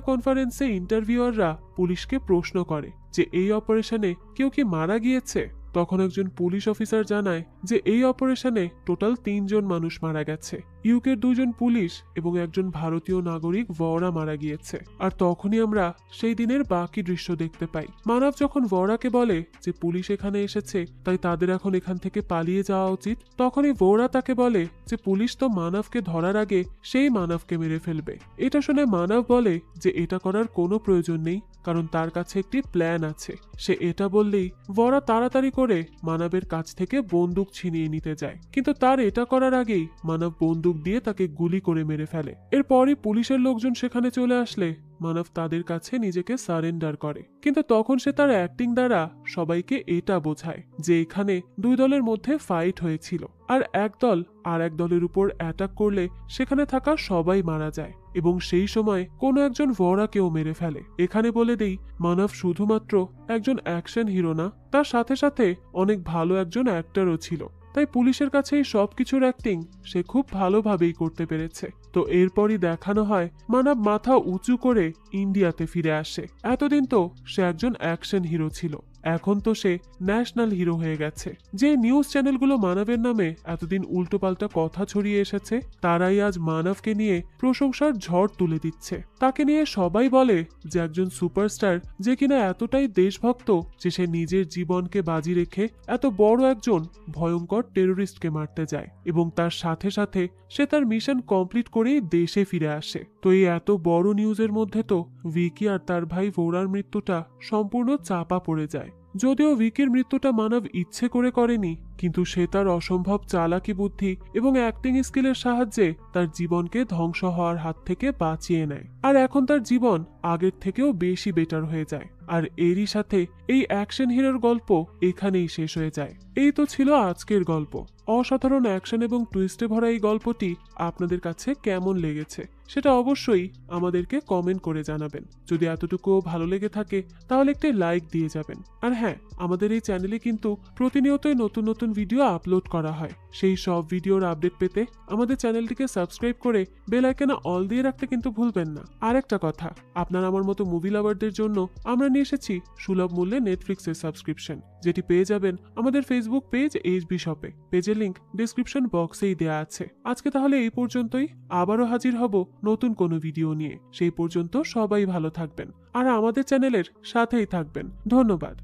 কনফারেন্সে ইন্টারভিউয়াররা পুলিশকে প্রশ্ন করে যে এই অপারেশনে কেউ কি মারা গিয়েছে। তখন একজন পুলিশ অফিসার জানায় যে এই অপারেশনে টোটাল 3 জন মানুষ মারা গেছে, ইউকের 2 জন পুলিশ এবং একজন ভারতীয় নাগরিক ভরা মারা গিয়েছে। আর তখনই আমরা সেই দিনের বাকি দৃশ্য দেখতে পাই। মানব যখন ভরাকে বলে যে পুলিশ এখানে এসেছে তাই তাদের এখন এখান থেকে পালিয়ে যাওয়া উচিত, তখনই ভরা তাকে বলে যে পুলিশ তো মানবকে ধরার আগে সেই মানবকে মেরে ফেলবে। এটা শুনে মানব বলে যে এটা করার কোনো প্রয়োজন নেই, কারণ তার কাছে একটি প্ল্যান আছে। সে এটা বললেই ভরা তাড়াতাড়ি করে মানবের কাছ থেকে বন্দুক ছিনিয়ে নিতে যায়, কিন্তু তার এটা করার আগেই মানব বন্দুক দিয়ে তাকে গুলি করে মেরে ফেলে। এরপরই পুলিশের লোকজন সেখানে চলে আসলে মানব তাদের কাছে নিজেকে সারেন্ডার করে, কিন্তু তখন সে তার অ্যাক্টিং দ্বারা সবাইকে এটা বোঝায় যে এখানে দুই দলের মধ্যে ফাইট হয়েছিল, আর এক দল আর এক দলের উপর অ্যাটাক করলে সেখানে থাকা সবাই মারা যায়, এবং সেই সময় কোনো একজন ভরাকেও মেরে ফেলে। এখানে বলে দেই, মানব শুধুমাত্র একজন অ্যাকশন হিরো না, তার সাথে সাথে অনেক ভালো একজন অ্যাক্টরও ছিল। তাই পুলিশের কাছে এই সবকিছুর অ্যাক্টিং সে খুব ভালোভাবেই করতে পেরেছে। তো এরপরই দেখানো হয় মানব মাথা উঁচু করে ইন্ডিয়াতে ফিরে আসে। এতদিন তো সে একজন অ্যাকশন হিরো ছিল, এখন তো সে ন্যাশনাল হিরো হয়ে গেছে। যে নিউজ চ্যানেলগুলো মানবের নামে এতদিন উল্টোপাল্টা কথা ছড়িয়ে এসেছে, তারাই আজ মানবকে নিয়ে প্রশংসার ঝড় তুলে দিচ্ছে। তাকে নিয়ে সবাই বলে যে একজন সুপারস্টার, যে কিনা এতটাই দেশভক্ত যে সে নিজের জীবনকে বাজি রেখে এত বড় একজন ভয়ঙ্কর টেরোরিস্টকে মারতে যায়, এবং তার সাথে সাথে সে তার মিশন কমপ্লিট করেই দেশে ফিরে আসে। তো এই এত বড় নিউজের মধ্যে তো ভিকি আর তার ভাই ভোরার মৃত্যুটা সম্পূর্ণ চাপা পড়ে যায়। যদিও ভিকির মৃত্যুটা মানব ইচ্ছে করে করেনি, কিন্তু সে তার অসম্ভব চালাকি বুদ্ধি এবং অ্যাক্টিং স্কিলের সাহায্যে তার জীবনকে ধ্বংস হওয়ার হাত থেকে বাঁচিয়ে নেয়, আর এখন তার জীবন আগের থেকেও বেশি বেটার হয়ে যায়। আর এরই সাথে এই অ্যাকশন হিরোর গল্প এখানেই শেষ হয়ে যায়। এই তো ছিল আজকের গল্প। অসাধারণ অ্যাকশন এবং টুইস্টে ভরা এই গল্পটি আপনাদের কাছে কেমন লেগেছে সেটা অবশ্যই আমাদেরকে কমেন্ট করে জানাবেন। যদি এতটুকুও ভালো লেগে থাকে তাহলে একটি লাইক দিয়ে যাবেন। আর হ্যাঁ, আমাদের এই চ্যানেলে কিন্তু প্রতিনিয়তই নতুন নতুন ভিডিও আপলোড করা হয়। সেই সব ভিডিওর আপডেট পেতে আমাদের চ্যানেলটিকে সাবস্ক্রাইব করে বেল আইকনে অল দিয়ে রাখতে কিন্তু ভুলবেন না। আর একটা কথা, আপনারা আমার মতো মুভি লাভারদের জন্য আমরা নিয়ে এসেছি সুলভ মূল্যে নেটফ্লিক্সের সাবস্ক্রিপশন, যেটি পেয়ে যাবেন আমাদের ফেসবুক পেজ এইচবি শপে। পেজের লিংক ডিসক্রিপশন বক্সেই দেয়া আছে। আজকে তাহলে এই পর্যন্তই, আবারও হাজির হব নতুন কোনো ভিডিও নিয়ে। সেই পর্যন্ত সবাই ভালো থাকবেন আর আমাদের চ্যানেলের সাথেই থাকবেন। ধন্যবাদ।